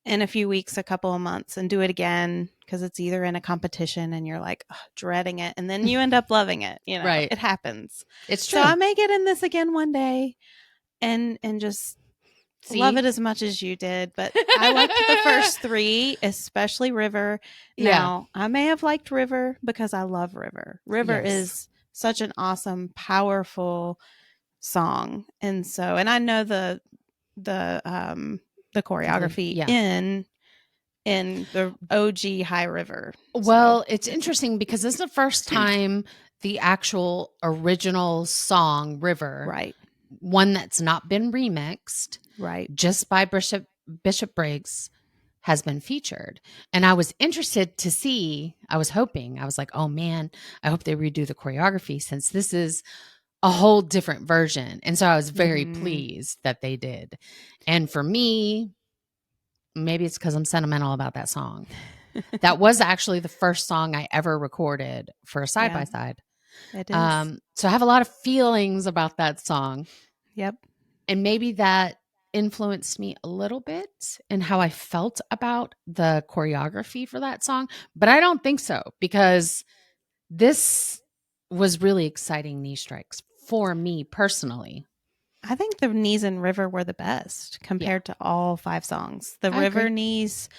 a few weeks, a couple of months and do it again because it's either in a competition and you're like dreading it and then you end up loving it. It happens. It's true. So I may get in this again one day and just love it as much as you did. But I liked the first three, especially River. Now, I may have liked River because I love River. River is such an awesome, powerful song. And I know the choreography in the OG High River. Well, it's interesting because this is the first time the actual original song River, one that's not been remixed, just by Bishop Briggs, has been featured. And I was interested to see, I was like, oh man, I hope they redo the choreography since this is a whole different version. And so I was very pleased that they did. And for me, maybe it's because I'm sentimental about that song. That was actually the first song I ever recorded for a side-by-side. It is. So I have a lot of feelings about that song. Yep. And maybe that influenced me a little bit in how I felt about the choreography for that song. But I don't think so because this was really exciting knee strikes for me personally. I think the knees in River were the best compared to all 5 songs. The River knees,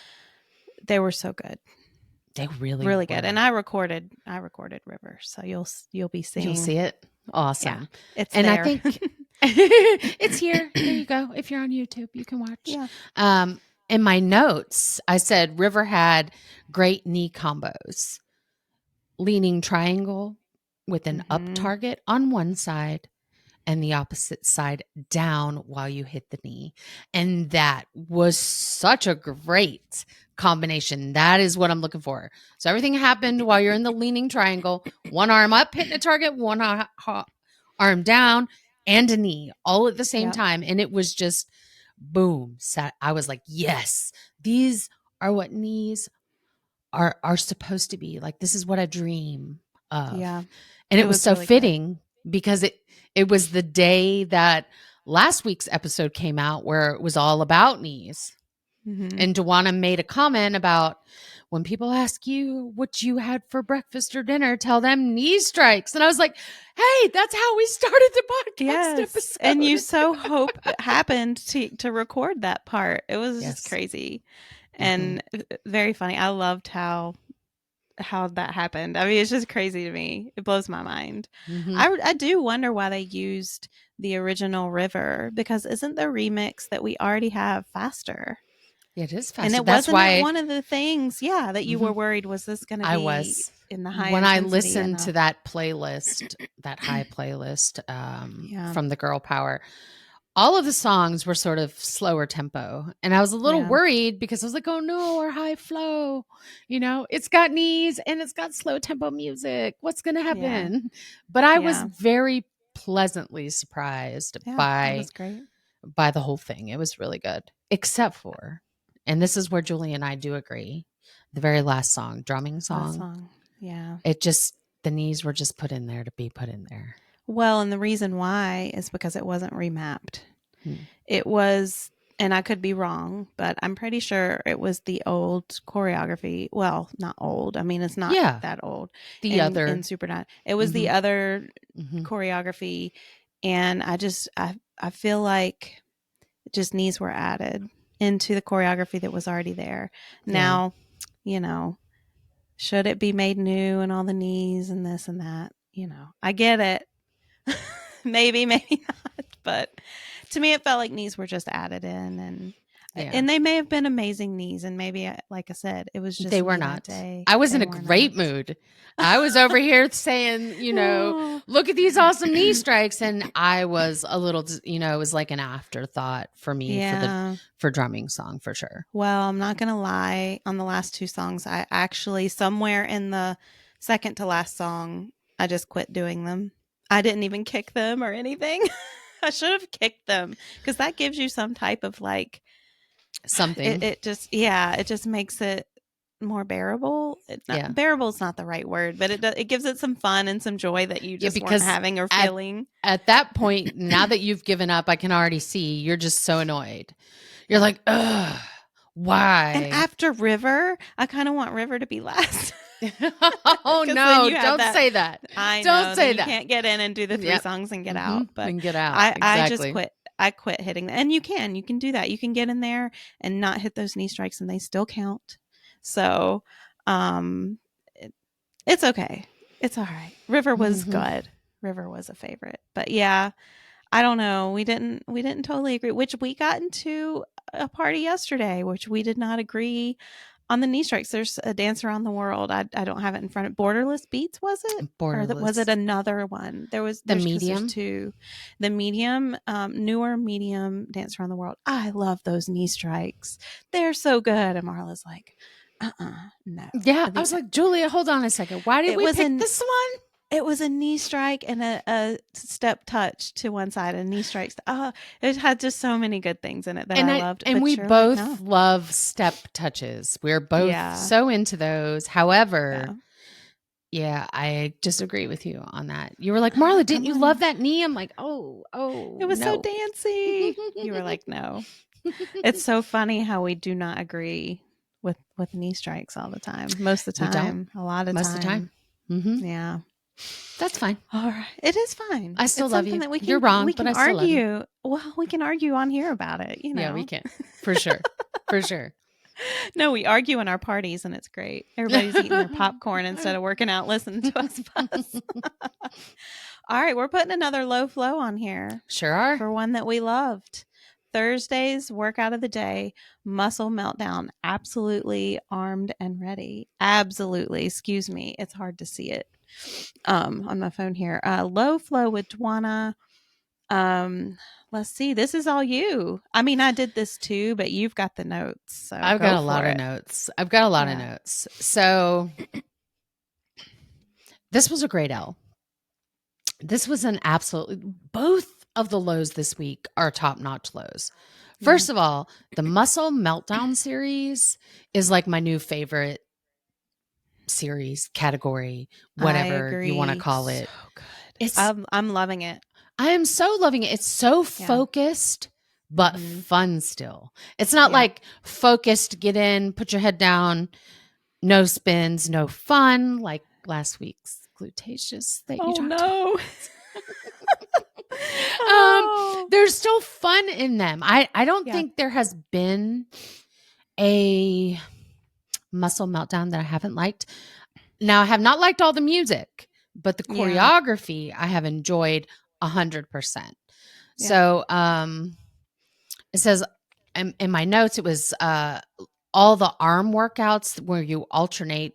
they were so good. They really were. Good. And I recorded River, so you'll be seeing. You'll see it. Awesome. Yeah, it's and there. I think it's here. There you go. If you're on YouTube, you can watch. Yeah. In my notes, I said River had great knee combos. Leaning triangle with an up target on one side and the opposite side down while you hit the knee. And that was such a great combination. That is what I'm looking for. So everything happened while you're in the leaning triangle, one arm up, hitting a target, one arm down, and a knee all at the same time. And it was just boom. I was like, yes, these are what knees are supposed to be. Like, this is what I dream of. Yeah. And it was so really fitting because it was the day that last week's episode came out where it was all about knees. And Dwana made a comment about, when people ask you what you had for breakfast or dinner, tell them knee strikes. And I was like, hey, that's how we started the podcast episode. And you so hope it happened to record that part. It was just Yes. crazy and very funny. I loved how that happened. I mean, it's just crazy to me. It blows my mind. I do wonder why they used the original River, because isn't the remix that we already have faster? It is faster. And it That's wasn't why it one of the things, that you were worried, was this going to I be was in the high when I intensity listened to that playlist, that high playlist from the Girl Power. All of the songs were sort of slower tempo. And I was a little worried because I was like, oh no, our high flow, it's got knees and it's got slow tempo music. What's going to happen? Yeah. But I was very pleasantly surprised that was great. by the whole thing. It was really good, except for, and this is where Julie and I do agree, the very last song, drumming song. Yeah. It just, the knees were just put in there to be put in there. Well, and the reason why is because it wasn't remapped. It was, and I could be wrong, but I'm pretty sure it was the old choreography. Well, not old. I mean, it's not that old. In Super 9. It was the other choreography. And I feel like just knees were added into the choreography that was already there. Now, should it be made new and all the knees and this and that? I get it. maybe not. But to me, it felt like knees were just added in, and they may have been amazing knees. And maybe, like I said, it was just they were not. That day. I was in a great mood. I was over here saying, look at these awesome knee strikes, and I was a little, it was like an afterthought for me for drumming song for sure. Well, I'm not gonna lie. On the last two songs, I actually, somewhere in the second to last song, I just quit doing them. I didn't even kick them or anything. I should have kicked them, because that gives you some type of like something. It just makes it more bearable. Bearable is not the right word, but it gives it some fun and some joy that you just weren't having or feeling. At that point, now that you've given up, I can already see you're just so annoyed. You're like, ugh, why? And after River, I kind of want River to be last. Oh no, don't say that. I don't know, say that. You can't get in and do the 3 songs and get out. But and get out. I just quit. I quit hitting that. And you can do that. You can get in there and not hit those knee strikes and they still count. So it's okay. It's all right. River was good. River was a favorite. But yeah, I don't know. We didn't totally agree, which we got into a party yesterday, which we did not agree on the knee strikes. There's a Dance Around the World. I don't have it in front of Borderless Beats, was it? Borderless. Or was it another one? There's Medium. Two. The Medium, newer Medium Dance Around the World. I love those knee strikes. They're so good. And Marla's like, no. Yeah, I was like, Julia, hold on a second. Why did we pick this one? It was a knee strike and a step touch to one side, and knee strikes. It had just so many good things in it that I loved. And we both love step touches. We're both so into those. However, I disagree with you on that. You were like, Marla, didn't you love that knee? I'm like, oh, it was so dancey. You were like, no. It's so funny how we do not agree with knee strikes all the time. Most of the time, a lot of most of the time. Yeah. That's fine. All right. It is fine. I still love you. That You're wrong, we can but I still argue. love you. Well, we can argue on here about it. Yeah, we can. For sure. For sure. No, we argue in our parties and it's great. Everybody's eating their popcorn instead of working out, listening to us fuss. All right. We're putting another low flow on here. Sure are. For one that we loved. Thursday's workout of the day, muscle meltdown. Absolutely armed and ready. Absolutely. Excuse me. It's hard to see it on my phone here. Low flow with Dwana. Let's see. This is all you. I mean, I did this too, but you've got the notes. So I've got a lot of notes. So this was a great L. This was an absolute, both of the lows this week are top-notch lows. First of all, the Muscle Meltdown series is like my new favorite series, category, whatever you want to call it. So good. I'm loving it. I am so loving it. It's so focused, but fun still. It's not like focused, get in, put your head down, no spins, no fun, like last week's glutacious that you talked no. about. Oh. There's still fun in them. I don't think there has been a muscle meltdown that I haven't liked. Now, I have not liked all the music, but the choreography I have enjoyed 100%. So, it says in my notes, it was all the arm workouts where you alternate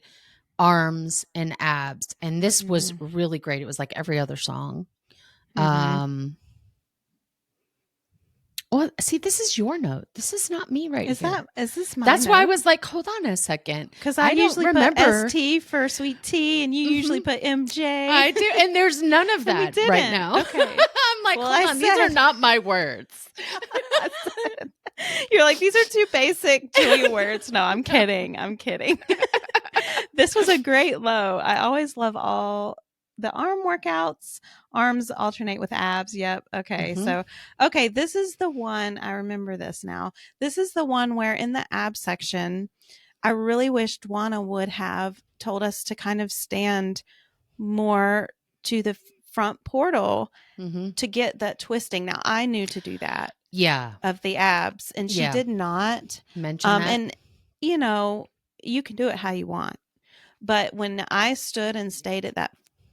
arms and abs. And this was really great. It was like every other song. Well, see, this is your note. This is not me right here. Is this my That's note? why I was like, hold on a second. Because I usually put ST for sweet tea, and you usually put MJ. I do. And there's none of that right now. Okay. I'm like, hold on. These are not my words. You're like, these are too basic Julia words. No, I'm kidding. I'm kidding. This was a great low. I always love all the arm workouts. Arms alternate with abs. Yep. Okay. So, okay. This is the one. I remember this now. This is the one where in the ab section, I really wished Juana would have told us to kind of stand more to the front portal to get that twisting. Now, I knew to do that. Yeah. Of the abs. And she did not mention that. And, you know, you can do it how you want. But when I stood and stayed at that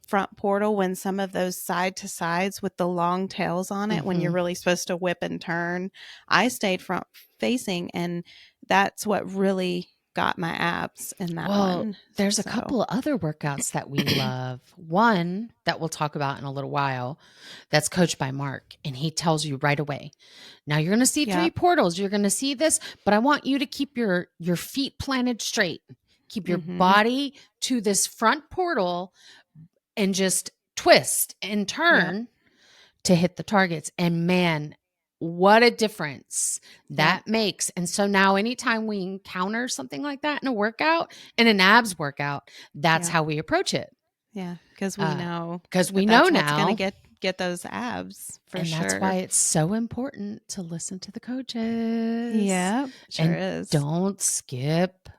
front portal, when some of those side to sides with the long tails on it, when you're really supposed to whip and turn, I stayed front facing, and that's what really got my abs in that one. There's a couple of other workouts that we love. One that we'll talk about in a little while that's coached by Mark, and he tells you right away, now you're going to see 3 portals. You're going to see this, but I want you to keep your feet planted straight. Keep your body to this front portal and just twist and turn to hit the targets. And man, what a difference that makes. And so now anytime we encounter something like that in a workout, in an abs workout, that's how we approach it. Yeah, because we know. Because we know now. It's going to get those abs for sure. And that's why it's so important to listen to the coaches. Yeah, sure is. Don't skip.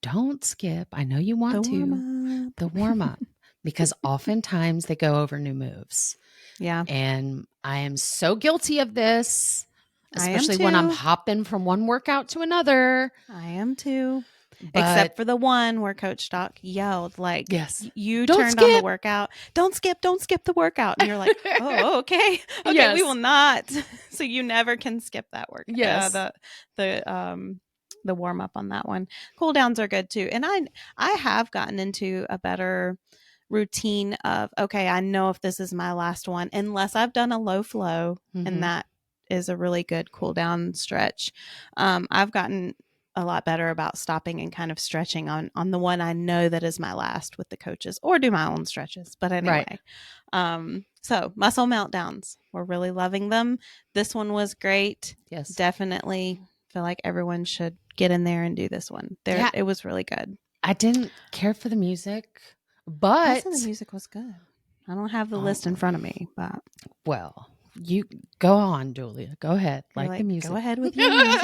I know you want the warm up because oftentimes they go over new moves. Yeah. And I am so guilty of this, especially when I'm hopping from one workout to another. I am too. Except for the one where Coach Stock yelled, like, you turned on the workout. Don't skip the workout. And you're like, oh, okay. Okay, we will not. So you never can skip that workout. Yes. The warm up on that one. Cool downs are good too. And I have gotten into a better routine of, okay, I know if this is my last one, unless I've done a low flow, and that is a really good cool down stretch. I've gotten a lot better about stopping and kind of stretching on the one I know that is my last with the coaches, or do my own stretches. But anyway, so muscle meltdowns, we're really loving them. This one was great. Yes, definitely feel like everyone should get in there and do this one. It was really good. I didn't care for the music, but the music was good. I don't have the list in front of me, but you go on, Julia. Go ahead. Like the music. Go ahead with your music.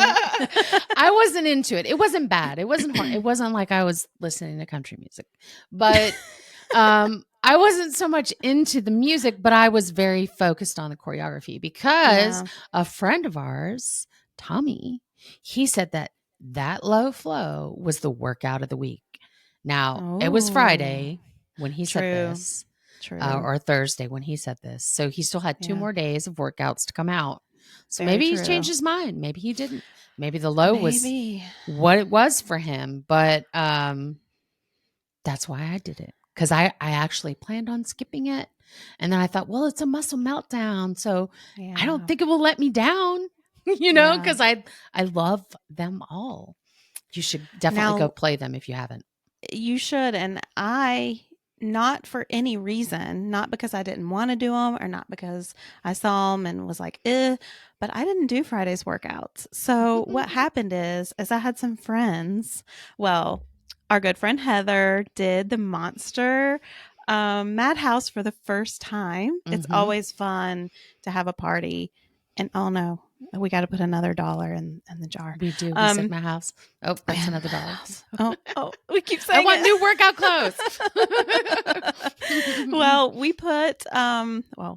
I wasn't into it. It wasn't bad. It wasn't hard. It wasn't like I was listening to country music. But I wasn't so much into the music, but I was very focused on the choreography because a friend of ours, Tommy, he said that low flow was the workout of the week. Now, it was Friday when he said this. Or Thursday when he said this. So he still had 2 more days of workouts to come out. So maybe he's changed his mind. Maybe he didn't. Maybe the low was what it was for him. But that's why I did it. Because I actually planned on skipping it. And then I thought, well, it's a muscle meltdown. So I don't think it will let me down. Because I love them all. You should definitely go play them if you haven't. You should. And not for any reason, not because I didn't want to do them or not because I saw them and was like, but I didn't do Friday's workouts. So what happened is I had some friends. Well, our good friend Heather did the Monster Madhouse for the first time. It's always fun to have a party. And oh no, We got to put another $1 in the jar. We do. We Sigma House. Oh, that's another $1. We keep saying I want new workout clothes. Well, we put,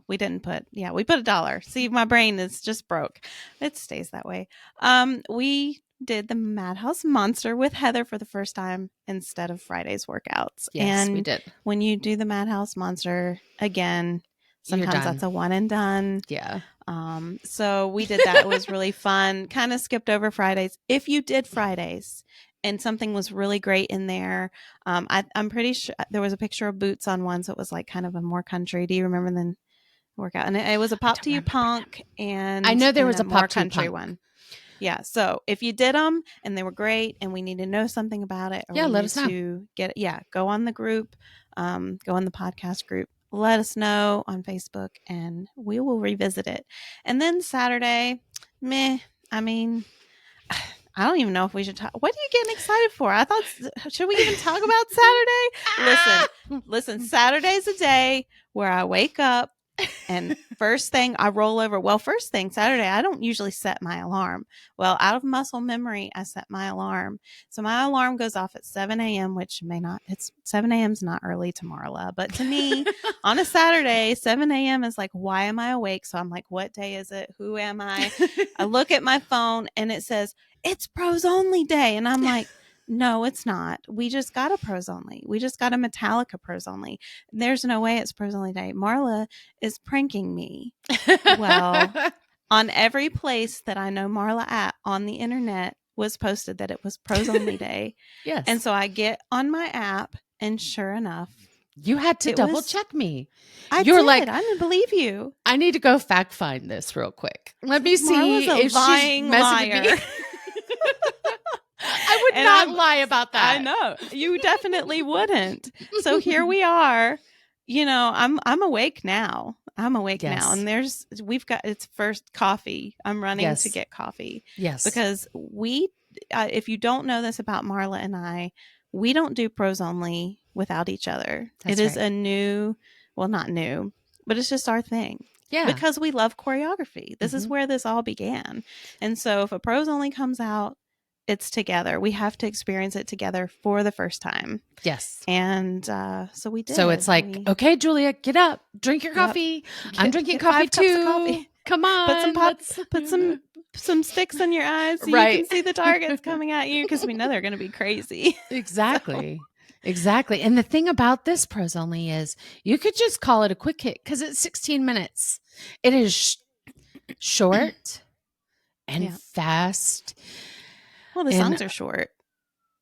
we didn't put, we put $1. See, my brain is just broke. It stays that way. We did the Madhouse Monster with Heather for the first time instead of Friday's workouts. Yes, and we did. When you do the Madhouse Monster again, sometimes that's a one and done. Yeah. So we did that. It was really fun. Kind of skipped over Fridays. If you did Fridays and something was really great in there, I'm pretty sure there was a picture of boots on one. So it was like kind of a more country. Do you remember the workout? And it was a pop to you punk. And I know there was a more pop to country one. Yeah. So if you did them and they were great and we need to know something about it, or let us know. Go on the group, go on the podcast group. Let us know on Facebook and we will revisit it. And then Saturday, I mean, I don't even know if we should talk. What are you getting excited for? I thought, should we even talk about Saturday? Listen, Saturday's a day where I wake up and first thing I roll over. Well, first thing Saturday, I don't usually set my alarm. Well, out of muscle memory, I set my alarm. So my alarm goes off at 7 a.m., which may not, 7 a.m. is not early to Marla, but to me on a Saturday, 7 a.m. is like, why am I awake? So I'm like, what day is it? Who am I? I look at my phone and it says, it's pros only day. And I'm like, no, it's not. We just got a pros only. We just got a Metallica pros only. There's no way it's pros only day. Marla is pranking me. Well, on every place that I know Marla at on the internet was posted that it was pros only day. Yes. And so I get on my app and sure enough, you had to double check me. You were like, I didn't believe you. I need to go fact find this real quick. Let me see Marla's a lying liar. I would not lie about that. I know. You definitely wouldn't. So here we are. You know, I'm awake now. I'm awake now. And it's first coffee. I'm running to get coffee. Yes. Because if you don't know this about Marla and I, we don't do pros only without each other. It is a new, well, not new, but it's just our thing. Yeah. Because we love choreography. This is where this all began. And so if a pros only comes out, it's together. We have to experience it together for the first time. Yes. And so we did. So it's like, okay, Julia, get up, drink your coffee. I'm drinking coffee too. Coffee. Come on. Put some sticks in your eyes so you can see the targets coming at you because we know they're going to be crazy. Exactly. Exactly. And the thing about this pros only is you could just call it a quick hit because it's 16 minutes. It is short and fast. Well, the songs are short.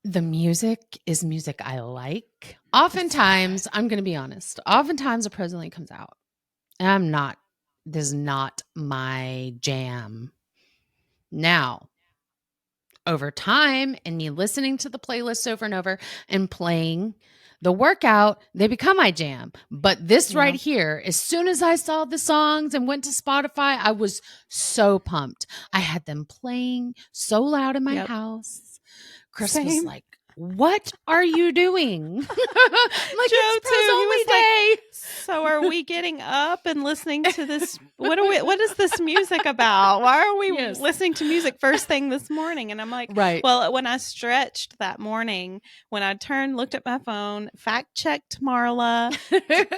The music is music I like. Oftentimes, I'm going to be honest. Oftentimes, a pros only comes out. And this is not my jam. Now, over time, and me listening to the playlist over and over and playing the workout, they become my jam. But this right here, as soon as I saw the songs and went to Spotify, I was so pumped. I had them playing so loud in my house. Chris was like, what are you doing? Like, Joe it's pros only day. Like, so are we getting up and listening to this? What is this music about? Why are we listening to music first thing this morning? And I'm like, well, when I stretched that morning, when I looked at my phone, fact checked Marla,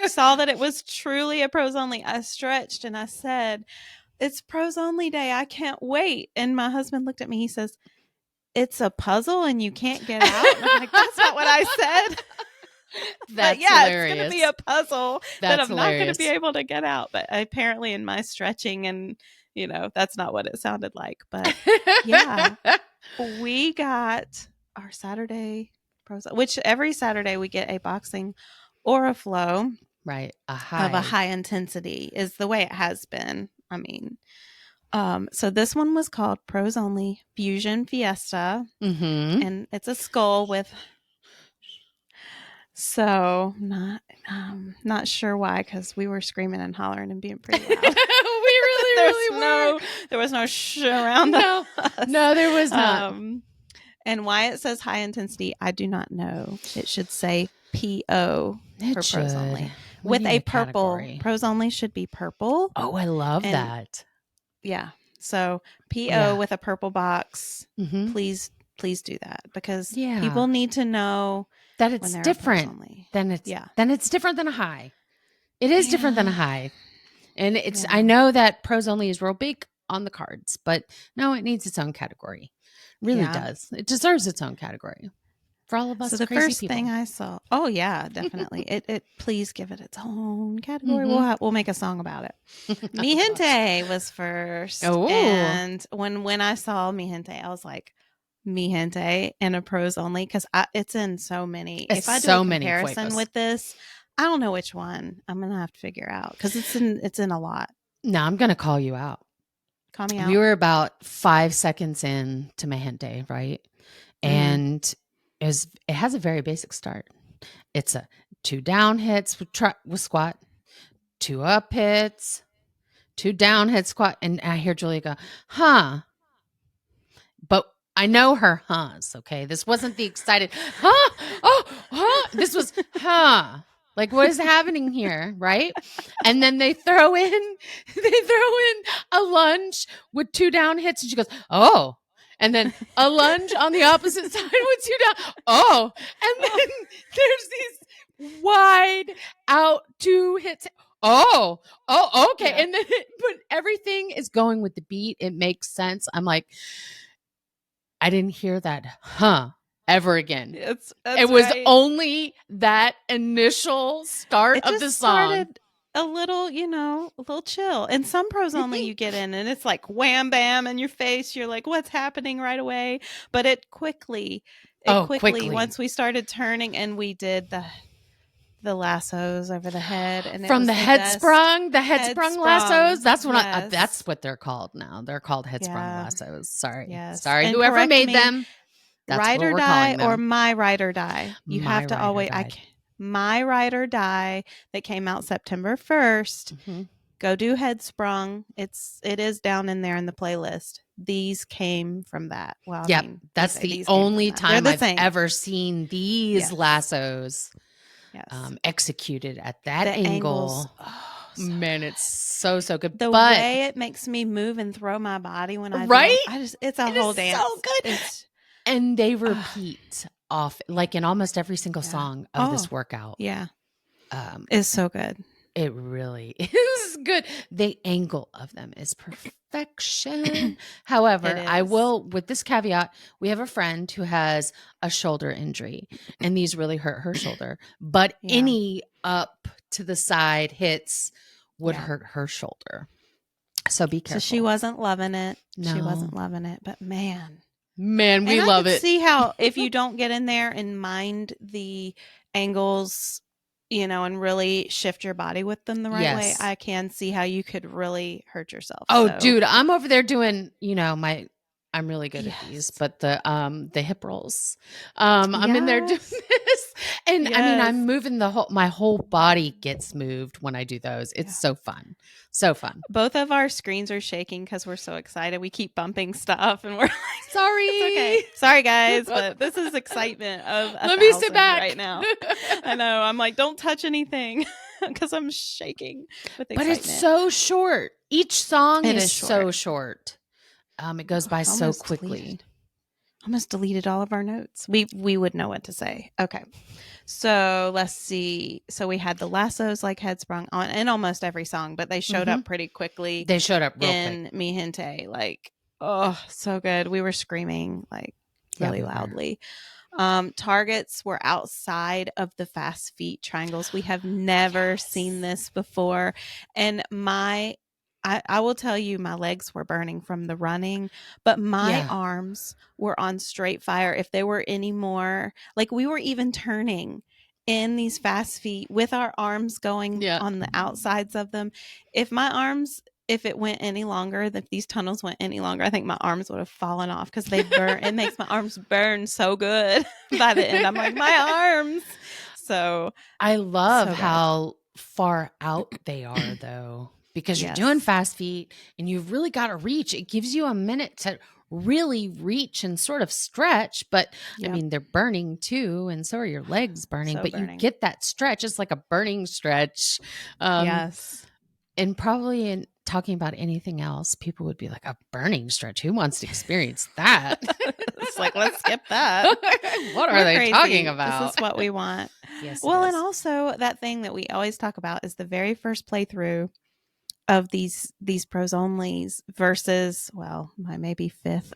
saw that it was truly a pros only, I stretched and I said, it's pros only day. I can't wait. And my husband looked at me. He says, it's a puzzle and you can't get out. And I'm like, that's not what I said. That's hilarious. It's going to be a puzzle that I'm not going to be able to get out. But apparently in my stretching and, that's not what it sounded like. But yeah, we got our Saturday pros, which every Saturday we get a boxing or a flow. Right. Of a high intensity is the way it has been. I mean, so this one was called Pros Only Fusion Fiesta, and it's a skull with. So not sure why, because we were screaming and hollering and being pretty loud. We really were. There was no shh around us. No, there was not. And why it says high intensity, I do not know. It should say PO for Pros Only with a purple. Category. Pros Only should be purple. Oh, I love that. Yeah. So PO Yeah. with a purple box, Mm-hmm. please do that, because Yeah. people need to know That when it's they're a pros different only. than Yeah. it's different than a high. It is different than a Yeah. high. And I Yeah. know that pros only is real big on the cards, but no, it needs its own category. It really Yeah. does. It deserves its own category for all of So us the crazy first thing people. I saw, oh yeah, definitely. It please give it its own category. Mm-hmm. We'll make a song about it. Mi Oh gosh. Gente was first, Oh, and when I saw Mi Gente, I was like, Mi Gente and a pros only, because it's in so many. it's If I do a so many comparison cuerpos. with this, I don't know which one I'm gonna have to figure out, because it's in a lot. No, I'm gonna call you out. Call me We out. were about 5 seconds in to Mahente, right? Mm. And it has a very basic start. It's a 2 down hits with squat, 2 up hits, 2 down hit squat, and I hear Julia go, "Huh." But I know her huhs, okay? This wasn't the excited, "Huh? Oh, huh?" This was, "Huh." Like, what is happening here, right? And then they throw in a lunge with 2 down hits, and she goes, "Oh." And then a lunge on the opposite side with 2 down. Oh. And then there's these wide out 2 hits. Oh. Oh, okay. Yeah. And then but everything is going with the beat. It makes sense. I'm like, I didn't hear that, huh, ever again. That's It was right. only that initial start It of just the song. started a little, a little chill. And some pros only you get in and it's like wham bam in your face. You're like, what's happening right away? But Oh, it quickly, quickly. once we started turning and we did the lassos over the head, and it From was the the head best sprung, head lassos. sprung. That's Yes. what they're called now. They're called head sprung Yeah. lassos. Sorry. Yes. Sorry, And whoever correct made me, them. That's ride what or we're die calling or them. my ride or die. You My have to rider always, died. my ride or die that came out September 1st. Mm-hmm. Go do Headsprung. It is down in there in the playlist. These came from that. Well, I Yep. mean, we That's say the these came from only that. They're time the I've same. ever seen these Yes. lassos Yes. executed at that The angles. angle. Oh, so Man, it's good. so good. The But way it makes me move and throw my body when I do them, right? it's a It whole is so dance. good. It's And they uh, repeat off like in almost every single yeah. song of Oh, this workout. yeah. Um, It's so good. it really is good. The angle of them is perfection. It However, I is. will, with this caveat, we have a friend who has a shoulder injury and these really hurt her shoulder. But Yeah. any up to the side hits would Yeah. hurt her shoulder. So be So she careful. wasn't loving it. She No, wasn't loving it, but man. man, And we I love could it. see how if you don't get in there and mind the angles, and really shift your body with them the right way, Yes. I can see how you could really hurt yourself. Oh, So, dude, I'm over there doing, I'm really good at these, yes. but the hip rolls. I'm in there doing Yes. this. And I mean, Yes. I'm moving my whole body gets moved when I do those. It's Yeah. so fun. So fun. Both of our screens are shaking because we're so excited. We keep bumping stuff and we're like, it's Sorry. okay. Sorry, guys, but this is excitement of Let me sit 1,000 back. right now. I know. I'm like, don't touch anything because I'm shaking with But it's excitement. so short. Each song It is is so short. short. It goes by so Almost quickly. deleted. Almost deleted all of our notes. We would know what to say. Okay. So let's see. So we had the lassos like headsprung on in almost every song, but they showed Mm-hmm. up pretty quickly They showed up real quick. in Mi Gente. Like, oh, so good. We were screaming like Yeah, really we were. loudly. Targets were outside of the fast feet triangles. We have never seen this before. And I will tell you, my legs were burning from the running, but my Yeah. arms were on straight fire. If they were any more, like we were even turning in these fast feet with our arms going Yeah. on the outsides of them. If it went any longer, if these tunnels went any longer, I think my arms would have fallen off because they burn. It makes my arms burn so good by the end. I'm like, my arms. So I love good. how far out they are, though, because you're doing Yes. fast feet and you've really got to reach. It gives you a minute to really reach and sort of stretch. But I Yep. mean, they're burning too, and so are your legs burning. So But you burning. get that stretch. It's like a burning stretch. Yes. And probably talking about anything else, people would be like, a burning stretch. Who wants to experience that? It's like, let's skip that. What are We're they crazy. talking about? This is what we want. Yes. Well, and also that thing that we always talk about is the very first playthrough of these pros onlys versus, well, my maybe fifth.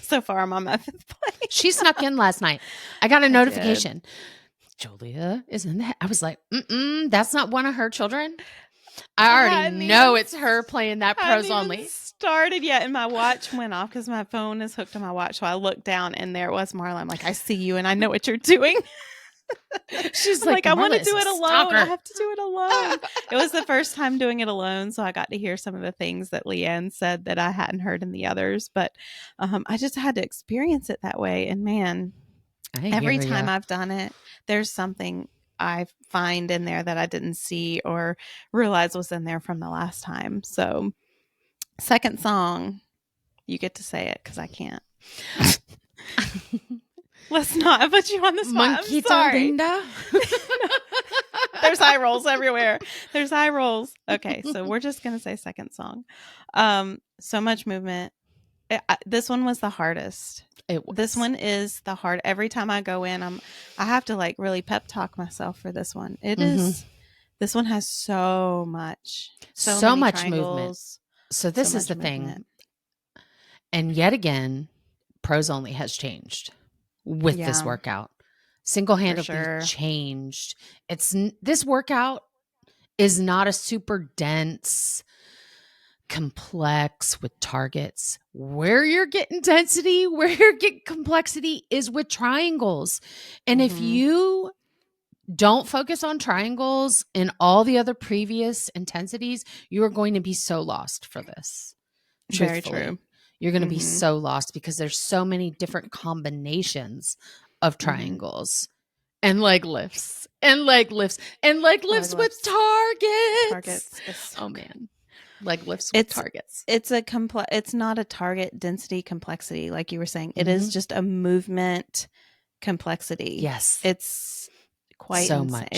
So far I'm on my fifth play. She snuck in last night. I got a notification. Julia is in that. I was like, that's not one of her children. I already know it's her playing that pros only. Started yet, and my watch went off because my phone is hooked to my watch. So I looked down, and there was Marla. I'm like, I see you, and I know what you're doing. She's like, I want to do it alone. I have to do it alone. It was the first time doing it alone, so I got to hear some of the things that Leanne said that I hadn't heard in the others. But I just had to experience it that way. And man, every time I've done it, there's something I find in there that I didn't see or realize was in there from the last time. So, second song, you get to say it because I can't. Let's not put you on the spot. I'm sorry. There's eye rolls everywhere. There's eye rolls. Okay, so we're just gonna say second song. So much movement. This one was the hardest. This one is the hard. Every time I go in, I have to like really pep talk myself for this one. It is. This one has so much movement. So this is the thing. And yet again, pros only has changed with this workout. Single-handedly changed. This workout is not a super dense, complex with targets. Where you're getting density, where you're getting complexity is with triangles. And if you don't focus on triangles in all the other previous intensities, you are going to be so lost for this. Very true. You're going to be so lost because there's so many different combinations of triangles and leg lifts and leg lifts and leg lifts with targets. Oh man. Leg lifts with targets. It's not a target density complexity like you were saying. It is just a movement complexity. Yes. It's quite so insane. much.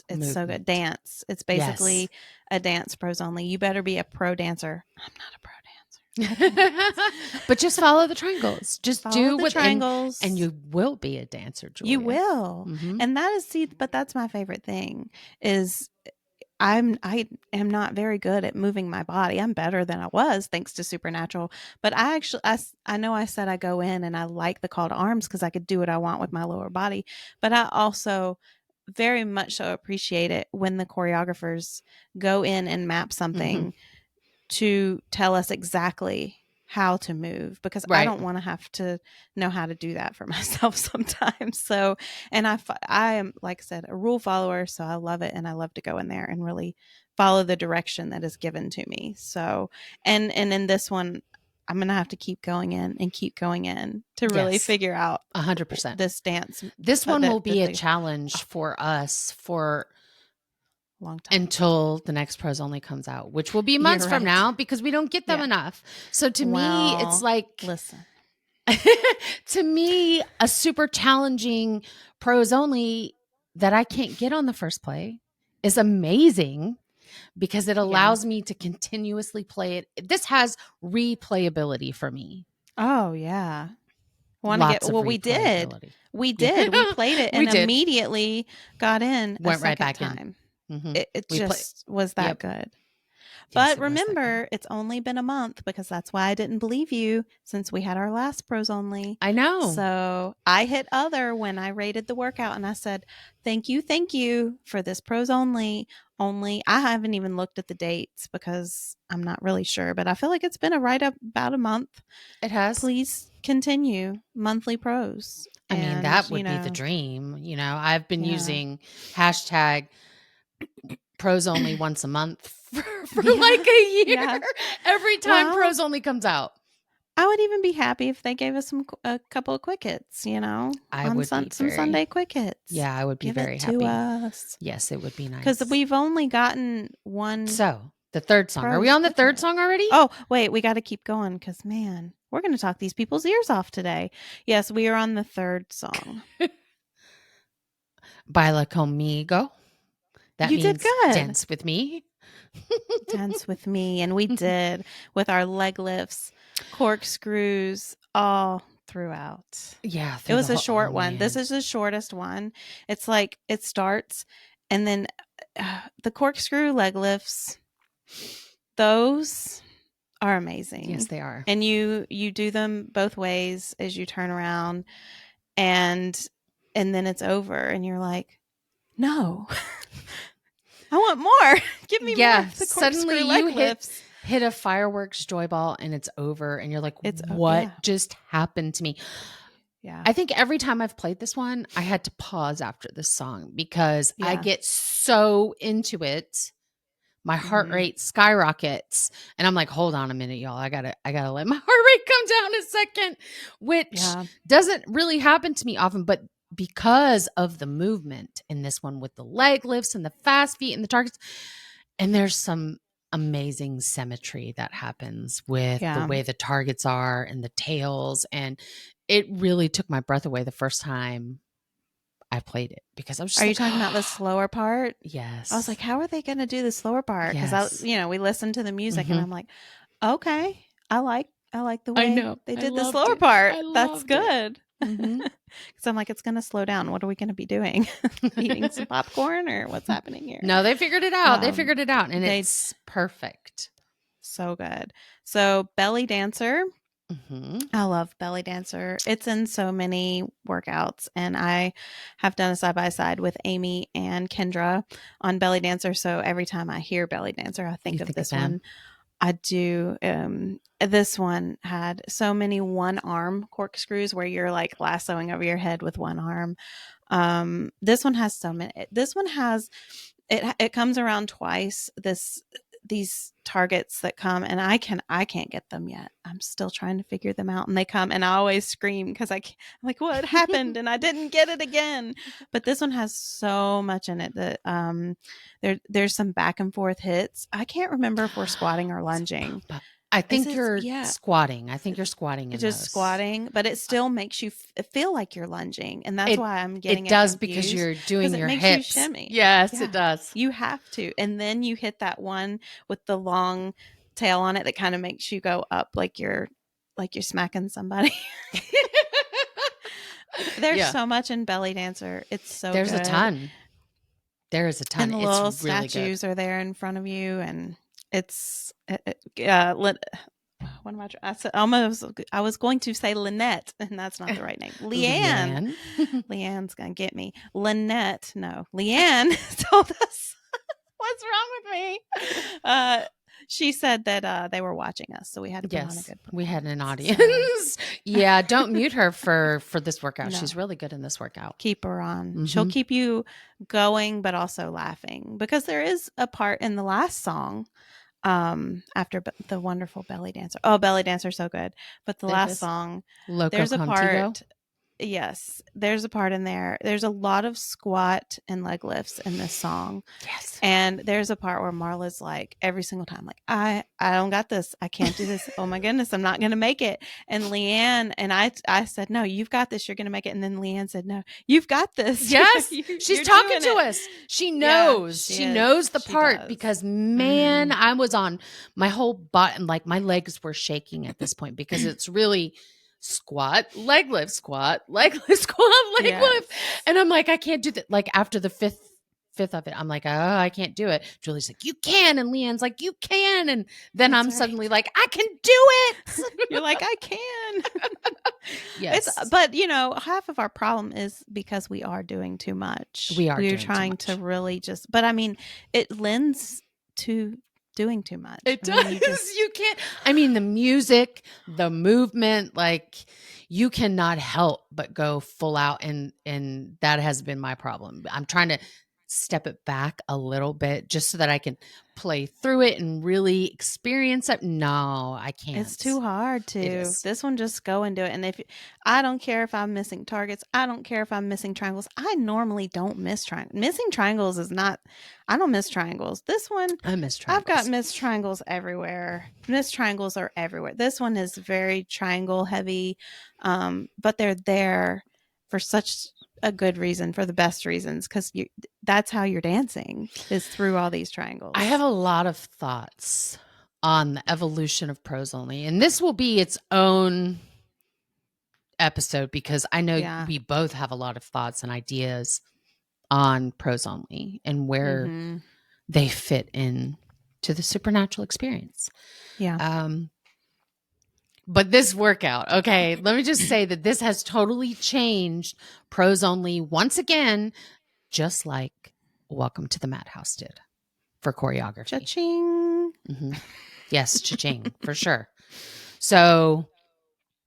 It's so good. Dance. It's basically a dance pros only. You better be a pro dancer. I'm not a pro dancer. But just follow the triangles. Just follow the triangles, and you will be a dancer, Julia. You will, and that is but that's my favorite thing. Is I am not very good at moving my body. I'm better than I was thanks to Supernatural. But I know I said I go in and I like the call to arms because I could do what I want with my lower body. But I also very much so appreciate it when the choreographers go in and map something to tell us exactly how to move, because I don't want to have to know how to do that for myself sometimes. So, and I am, like I said, a rule follower, so I love it. And I love to go in there and really follow the direction that is given to me. So, and in this one, I'm going to have to keep going in to really figure out 100% this dance. This one will be a challenge for us for long time until the next pros only comes out, which will be months from now because we don't get them enough. So to me, it's like, listen, to me, a super challenging pros only that I can't get on the first play is amazing because it allows me to continuously play it. This has replayability for me. Oh yeah. We did. We played it and immediately got in. Went right back in. It just was that good. But remember, it's only been a month because that's why I didn't believe you since we had our last pros only. I know. So I hit other when I rated the workout and I said, thank you for this pros only. I haven't even looked at the dates because I'm not really sure, but I feel like it's been about a month. It has. Please continue monthly pros. I mean, that would be the dream. I've been using hashtag pros only once a month for like a year. Yeah. Every time pros only comes out. I would even be happy if they gave us a couple of quick hits, I would some Sunday quick hits. Yeah, I would be very happy. Us. Yes, it would be nice. Because we've only gotten one. So the third song. Are we on the third song already? Oh, wait, we got to keep going because, man, we're going to talk these people's ears off today. Yes, we are on the third song. Baila conmigo. That means did good. Dance with me. Dance with me. And we did with our leg lifts, corkscrews, all throughout. Yeah, It through the was a whole, oh short one. This man. is the shortest one. It's like it starts and then the corkscrew leg lifts, those are Yes, amazing. they are. And you do them both ways as you turn around and then it's over and you're like, "No. I want more. Give me more Yeah, of the suddenly corkscrew leg you lifts." hit a fireworks joy ball and it's over and you're like, It's what yeah. just happened to me? Yeah. I think every time I've played this one, I had to pause after this song because I Yeah. get so into it. My heart Mhm. rate skyrockets and I'm like, hold on a minute, y'all. I gotta let my heart rate come down a second, which Yeah. doesn't really happen to me often, but because of the movement in this one with the leg lifts and the fast feet and the targets, and there's some amazing symmetry that happens with the Yeah. way the targets are and the tails. And it really took my breath away the first time I played it because I was just Are you like, talking about the slower part? I was like, yes, how are they going to do the slower part? Because yes. we listened to the music and Hmm. I'm like, okay, I like the I way know. they I did the loved slower it. part. I That's loved it. good. Hmm. Because I'm like, it's going to slow down. What are we going to be doing? Eating some popcorn or what's happening here? No, they figured it out. They Um, figured it out, and they it's perfect. so good. So belly dancer. Hmm. I love belly dancer. It's in so many workouts, and I have done a side by side with Amy and Kendra on belly dancer. So every time I hear belly dancer, I You think of think of this them? one. I do. This one had so many one arm corkscrews where you're like lassoing over your head with one arm. This one has so many. This one has it. It comes around twice. These targets that come and I can't get them yet. I'm still trying to figure them out and they come and I always scream because I'm like, what happened and I didn't get it again. But this one has so much in it that there's some back and forth hits. I can't remember if we're squatting or lunging. I Is think it? you're Yeah, squatting. I think you're squatting in just those. squatting, but it still makes you feel like you're lunging, and that's It why I'm getting it it does because confused you're because doing it your makes you hips. shimmy. Yes, it Yeah, does. you have to, and then you hit that one with the long tail on it that kind of makes you go up like you're smacking somebody. There's Yeah. so much in belly dancer. It's so There's a good, ton. There is a ton. and the It's little really good. statues are there in front of you, and it's what am I said almost I was going to say Lynette, and that's not the right name. Leanne. Leanne. Leanne's gonna get me. Lynette, no, Leanne told us what's wrong with me. She said that they were watching us, so we had to put on a Yes, good we had an performance. So audience. Yeah, don't mute her for this workout. She's no, really good in this workout. keep her on. She'll Hmm. keep you going, but also laughing because there is a part in the last song after the wonderful belly dancer. Oh, belly dancer, so good. But the It last is song, loco there's a contigo. part. Yes, there's a part in there. There's a lot of squat and leg lifts in this song. Yes. And there's a part where Marla's like every single time, like, I don't got this. I can't do this. Oh my goodness, I'm not gonna make it. And Leanne and I said, no, you've got this. You're gonna make it. And then Leanne said, no, you've got this. Yes, she's You're talking doing to it. us. She Yeah, knows. she She is. knows the She part does. because man, Mm-hmm. I was on my whole butt and like my legs were shaking at this point because it's really squat, leg lift, squat, leg lift, squat, leg Yes. lift. And I'm like, I can't do that. Like after the fifth of it, I'm like, oh, I can't do it. Julie's like, you can. And Leanne's like, you can. And then That's I'm right. suddenly like, I can do it. You're like, I can. It's Yes, but half of our problem is because we are doing too much. we are We're doing too trying to much. really just but I mean, it lends to doing too much. It I does. mean, you just You can't. I mean, the music, the movement, like you cannot help but go full out, and that has been my problem. I'm trying to step it back a little bit just so that I can play through it and really experience it. No, I it's can't. too hard It to. is. This one just go and do it. And if I don't care if I'm missing targets, I don't care if I'm missing triangles. I normally don't miss triangles. Missing triangles is not I don't miss triangles. This one I miss I've got triangles. missed triangles everywhere. Missed triangles are everywhere. This one is very triangle heavy, but they're there for such a good reason, for the best reasons, because that's how you're dancing, is through all these triangles. I have a lot of thoughts on the evolution of prose only, and this will be its own episode because I know we both have a lot of thoughts and ideas on prose only and where they fit in to the supernatural experience. But this workout, okay, let me just say that this has totally changed prose only once again, just like Welcome to the Madhouse did for choreography. Cha-ching. Yes, cha-ching, for sure. So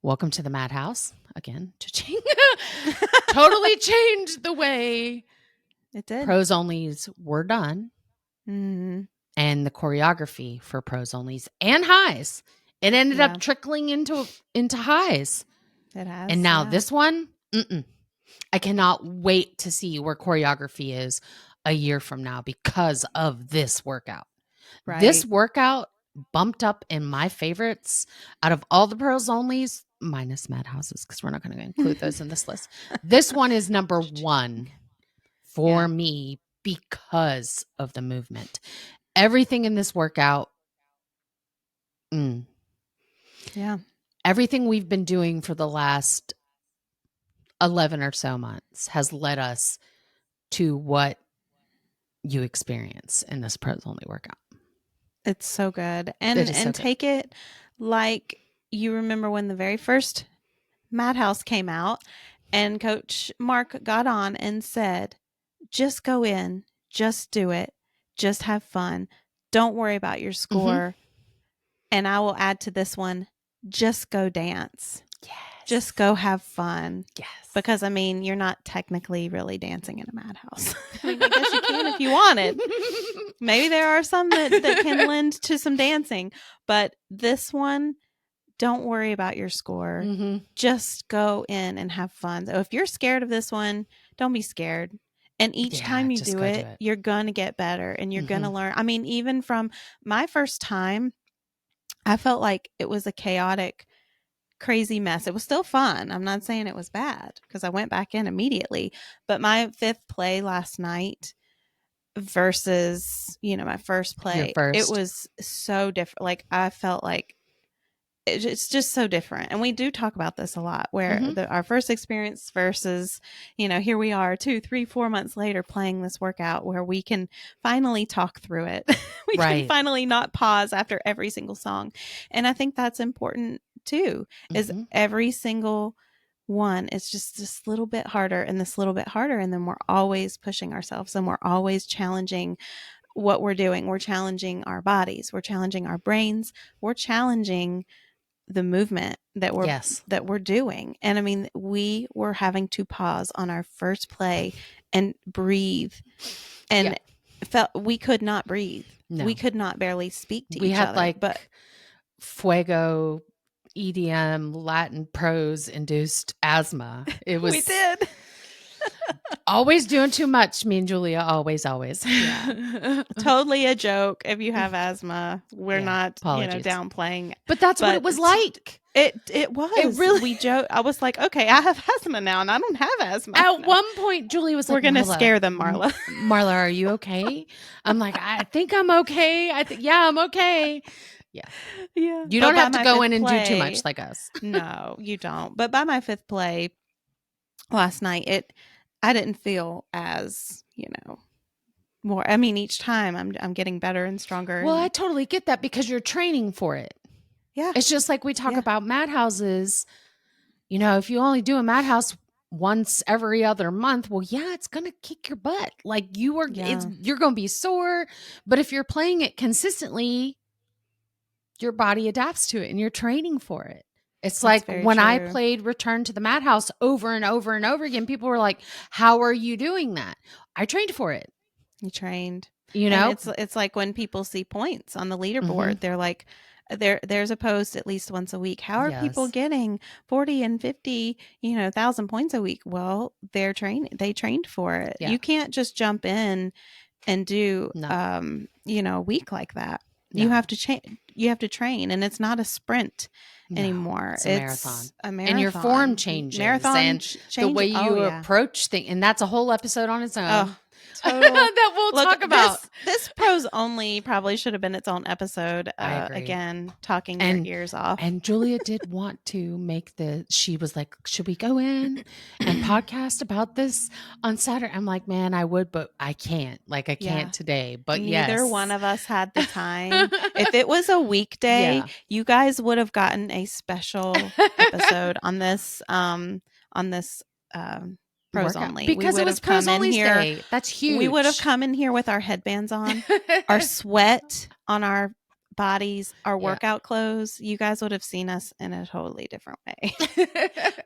Welcome to the Madhouse, again, cha-ching, totally changed the way it did. Prose onlys were done. And the choreography for prose onlys and highs. It ended up trickling into highs. It has. And now this one, I cannot wait to see where choreography is a year from now because of this workout. Right. This workout bumped up in my favorites out of all the prose onlys, minus Madhouses, because we're not going to include those in this list. This one is number one for me because of the movement. Everything in this workout, everything we've been doing for the last 11 or so months has led us to what you experience in this prose only workout. It's so good. And take it like you remember when the very first Madhouse came out and Coach Mark got on and said, just go in, just do it, just have fun. Don't worry about your score. And I will add to this one, just go dance. Yes. Just go have fun. Yes. Because, I mean, you're not technically really dancing in a madhouse. I mean, I guess you can if you wanted. Maybe there are some that can lend to some dancing. But this one, don't worry about your score. Just go in and have fun. So if you're scared of this one, don't be scared. And each time you do it, you're going to get better and you're going to learn. I mean, even from my first time, I felt like it was a chaotic, crazy mess. It was still fun. I'm not saying it was bad because I went back in immediately. But my fifth play last night versus, my first play, it was so different. Like, I felt like it's just so different. And we do talk about this a lot, where our first experience versus, here we are 2, 3, 4 months later playing this workout where we can finally talk through it. We can finally not pause after every single song. And I think that's important too, is every single one is just this little bit harder and this little bit harder. And then we're always pushing ourselves and we're always challenging what we're doing. We're challenging our bodies. We're challenging our brains. We're challenging the movement that we're doing. And I mean, we were having to pause on our first play and breathe, and felt we could not breathe. No. We could not barely speak to each other. But fuego EDM Latin prose induced asthma. It was we did. Always doing too much. Me and Julia always. Yeah. Totally a joke. If you have asthma, we're not, downplaying. But that's what it was like. It was. It really. We joke. I was like, okay, I have asthma now, and I don't have asthma. At one point, Julie was like, "We're gonna scare them, Marla. Marla, are you okay?" I'm like, "I think I'm okay. I'm okay." Yeah. You don't have to go in and do too much like us. No, you don't. But by my fifth play last night, I didn't feel as, more. I mean, each time I'm getting better and stronger. Well, I totally get that because you're training for it. Yeah. It's just like we talk about madhouses. If you only do a madhouse once every other month, well, it's going to kick your butt. Like you're going to be sore. But if you're playing it consistently, your body adapts to it and you're training for it. It's That's like when I played Return to the Madhouse over and over and over again, people were like, how are you doing that? I trained for it. You trained. And it's like when people see points on the leaderboard, they're like, there's a post at least once a week. How are people getting 40 and 50, 1,000 points a week? Well, they trained for it. Yeah. You can't just jump in and do, a week like that. No. You have to train, and it's not a sprint. anymore. It's a marathon. A marathon. And your form changes. Marathon and the way you approach things. And that's a whole episode on its own. Oh, total. That we'll talk about. This pros only probably should have been its own episode. I agree. Again, talking your ears off. And Julia did want to make she was like, should we go in and podcast about this on Saturday? I'm like, man, I would, but I can't. Like, I can't today. But neither one of us had the time. If it was a weekday, you guys would have gotten a special episode on this pros only, because it was pros only day. That's huge. We would have come in here with our headbands on, our sweat on our bodies, our workout clothes. You guys would have seen us in a totally different way.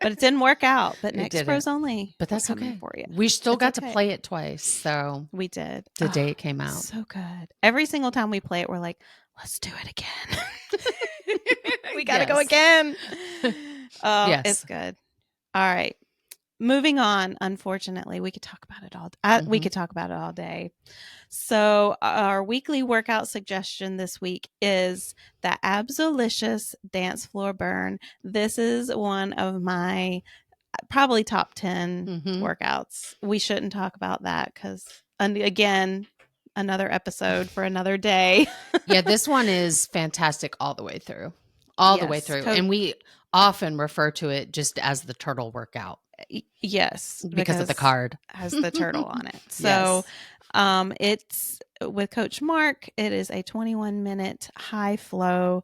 But it didn't work out. But next pros only, but that's okay for you. We still got to play it twice, so we did the day it came out. So good. Every single time we play it, we're like, let's do it again. We gotta go again. Oh, it's good. All right. Moving on, unfortunately, we could talk about it all. We could talk about it all day. So our weekly workout suggestion this week is the Absolicious Dance Floor Burn. This is one of my probably top 10 workouts. We shouldn't talk about that because, again, another episode for another day. Yeah, this one is fantastic all the way through. The way through. And we often refer to it just as the turtle workout. Yes, because of the card has the turtle on it. So it's with Coach Mark. It is a 21-minute high flow.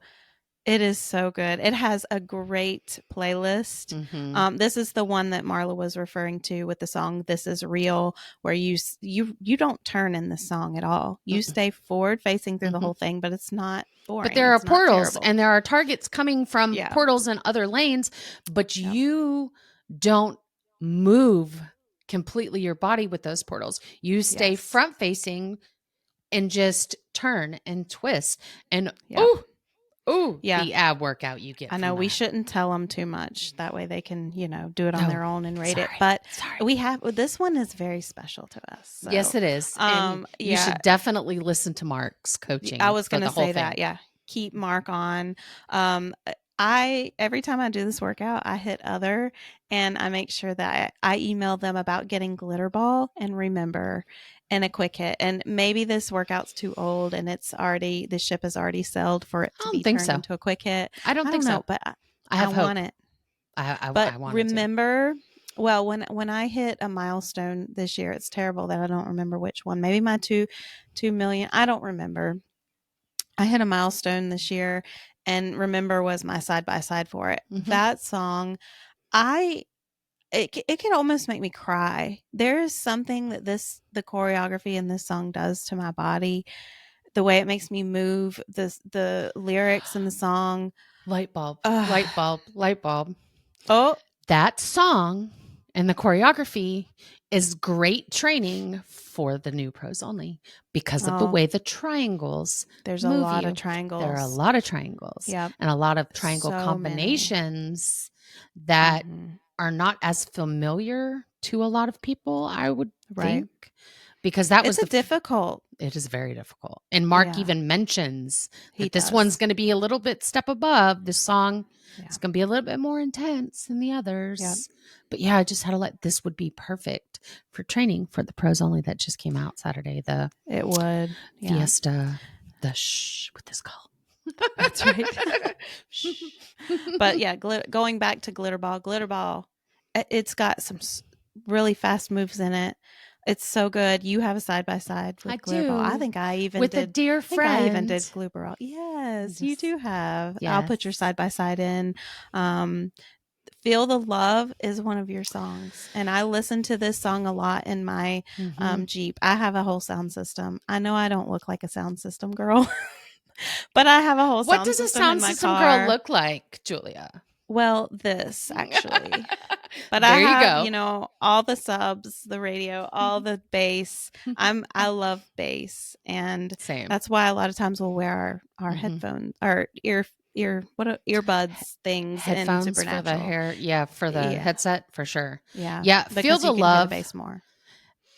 It is so good. It has a great playlist. This is the one that Marla was referring to with the song "This Is Real," where you don't turn in the song at all. You stay forward facing through the whole thing, but it's not boring. But there are portals and there are targets coming from portals in other lanes, but you don't move completely your body with those portals. You stay front facing and just turn and twist and the ab workout you get. I know we shouldn't tell them too much. That way they can, do it on their own and rate it. But this one is very special to us. So. Yes, it is. You should definitely listen to Mark's coaching. I was going to say that. Yeah. Keep Mark on. Every time I do this workout, I hit other and I make sure that I email them about getting glitter ball and remember and a quick hit. And maybe this workout's too old and the ship is already sailed for it to be turned into a quick hit. I don't think so. But I want it. I want remember, well, when I hit a milestone this year, it's terrible that I don't remember which one. Maybe my 2 million. I don't remember. I hit a milestone this year. And Remember was my side-by-side for it. That song, it can almost make me cry. There is something that the choreography in this song does to my body. The way it makes me move, the lyrics in the song. Light bulb. Oh, that song and the choreography is great training for the new pros only because of the way the triangles there's a lot of triangles. There are a lot of triangles. Yeah. And a lot of triangle combinations that are not as familiar to a lot of people, I would think. Because that was difficult. It is very difficult. And Mark even mentions that this one's going to be a little bit step above this song. It's going to be a little bit more intense than the others. Yep. But I just had to this would be perfect for training for the pros only that just came out Saturday. It would. Fiesta, with this call. That's right. But going back to Glitter Ball, it's got some really fast moves in it. It's so good. You have a side-by-side with Glitter Ball. I think I even with a dear friend. I even did Glitter Ball. Yes, you do have. Yes. I'll put your side-by-side in. Feel the Love is one of your songs. And I listen to this song a lot in my Jeep. I have a whole sound system. I know I don't look like a sound system girl, but I have a whole sound system. What does a sound system girl look like, Julia? Well, this actually. But there I have, you go. All the subs, the radio, all the bass. I love bass, and same. That's why a lot of times we'll wear our headphones, our earbuds things, headphones in Supernatural for the hair, for the headset for sure. Yeah. Feel the Love. The bass more.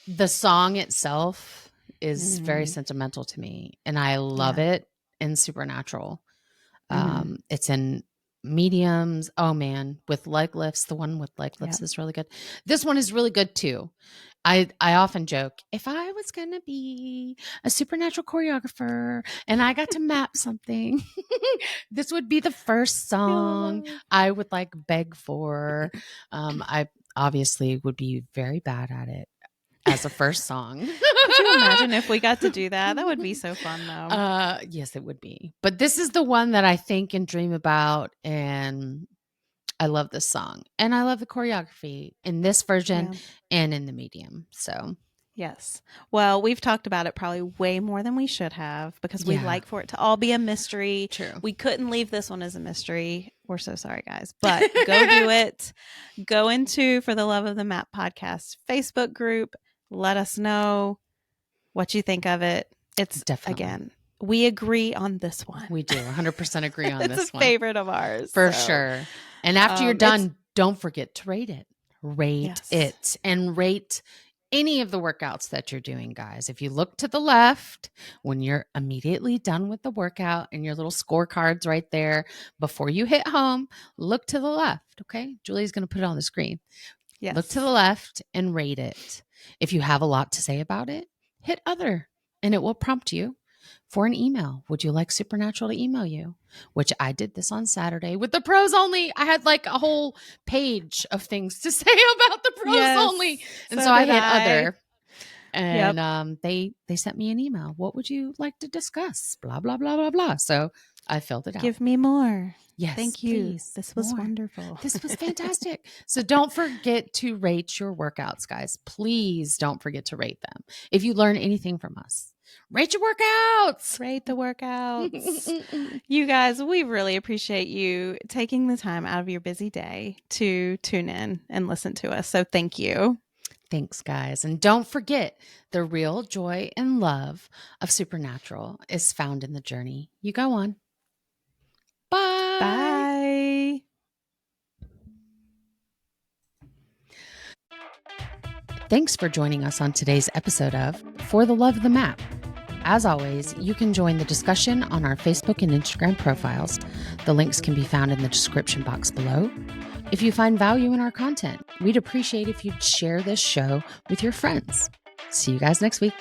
The song itself is very sentimental to me, and I love it in Supernatural. It's in mediums. Oh man, with leg lifts, the one with leg lifts is really good. This one is really good too. I often joke, if I was going to be a supernatural choreographer and I got to map something, this would be the first song I would like beg for. I obviously would be very bad at it as a first song. Could you imagine if we got to do that? That would be so fun though. Yes, it would be. But this is the one that I think and dream about, and I love this song, and I love the choreography in this version and in the medium. So, yes. Well, we've talked about it probably way more than we should have because we like for it to all be a mystery. True. We couldn't leave this one as a mystery. We're so sorry, guys. But go do it. Go into For the Love of the Map podcast Facebook group. Let us know what you think of it. It's definitely, again, we agree on this one. We do 100% agree on this one. It's a favorite of ours. For sure. And after you're done, don't forget to rate it. Rate it. And rate any of the workouts that you're doing, guys. If you look to the left, when you're immediately done with the workout and your little scorecards right there, before you hit home, look to the left, okay? Julie's going to put it on the screen. Yes. Look to the left and rate it. If you have a lot to say about it, hit other, and it will prompt you for an email. Would you like Supernatural to email you? Which I did this on Saturday with the pros only. I had like a whole page of things to say about the pros only. And so I hit other. And they sent me an email. What would you like to discuss? Blah, blah, blah, blah, blah. So I filled it out. Give me more. Yes. Thank you. Please, this was wonderful. This was fantastic. So don't forget to rate your workouts, guys. Please don't forget to rate them. If you learn anything from us, rate your workouts. Rate the workouts. You guys, we really appreciate you taking the time out of your busy day to tune in and listen to us. So thank you. Thanks, guys. And don't forget, the real joy and love of Supernatural is found in the journey you go on. Bye. Bye. Thanks for joining us on today's episode of For the Love of the Map. As always, you can join the discussion on our Facebook and Instagram profiles. The links can be found in the description box below. If you find value in our content, we'd appreciate if you'd share this show with your friends. See you guys next week.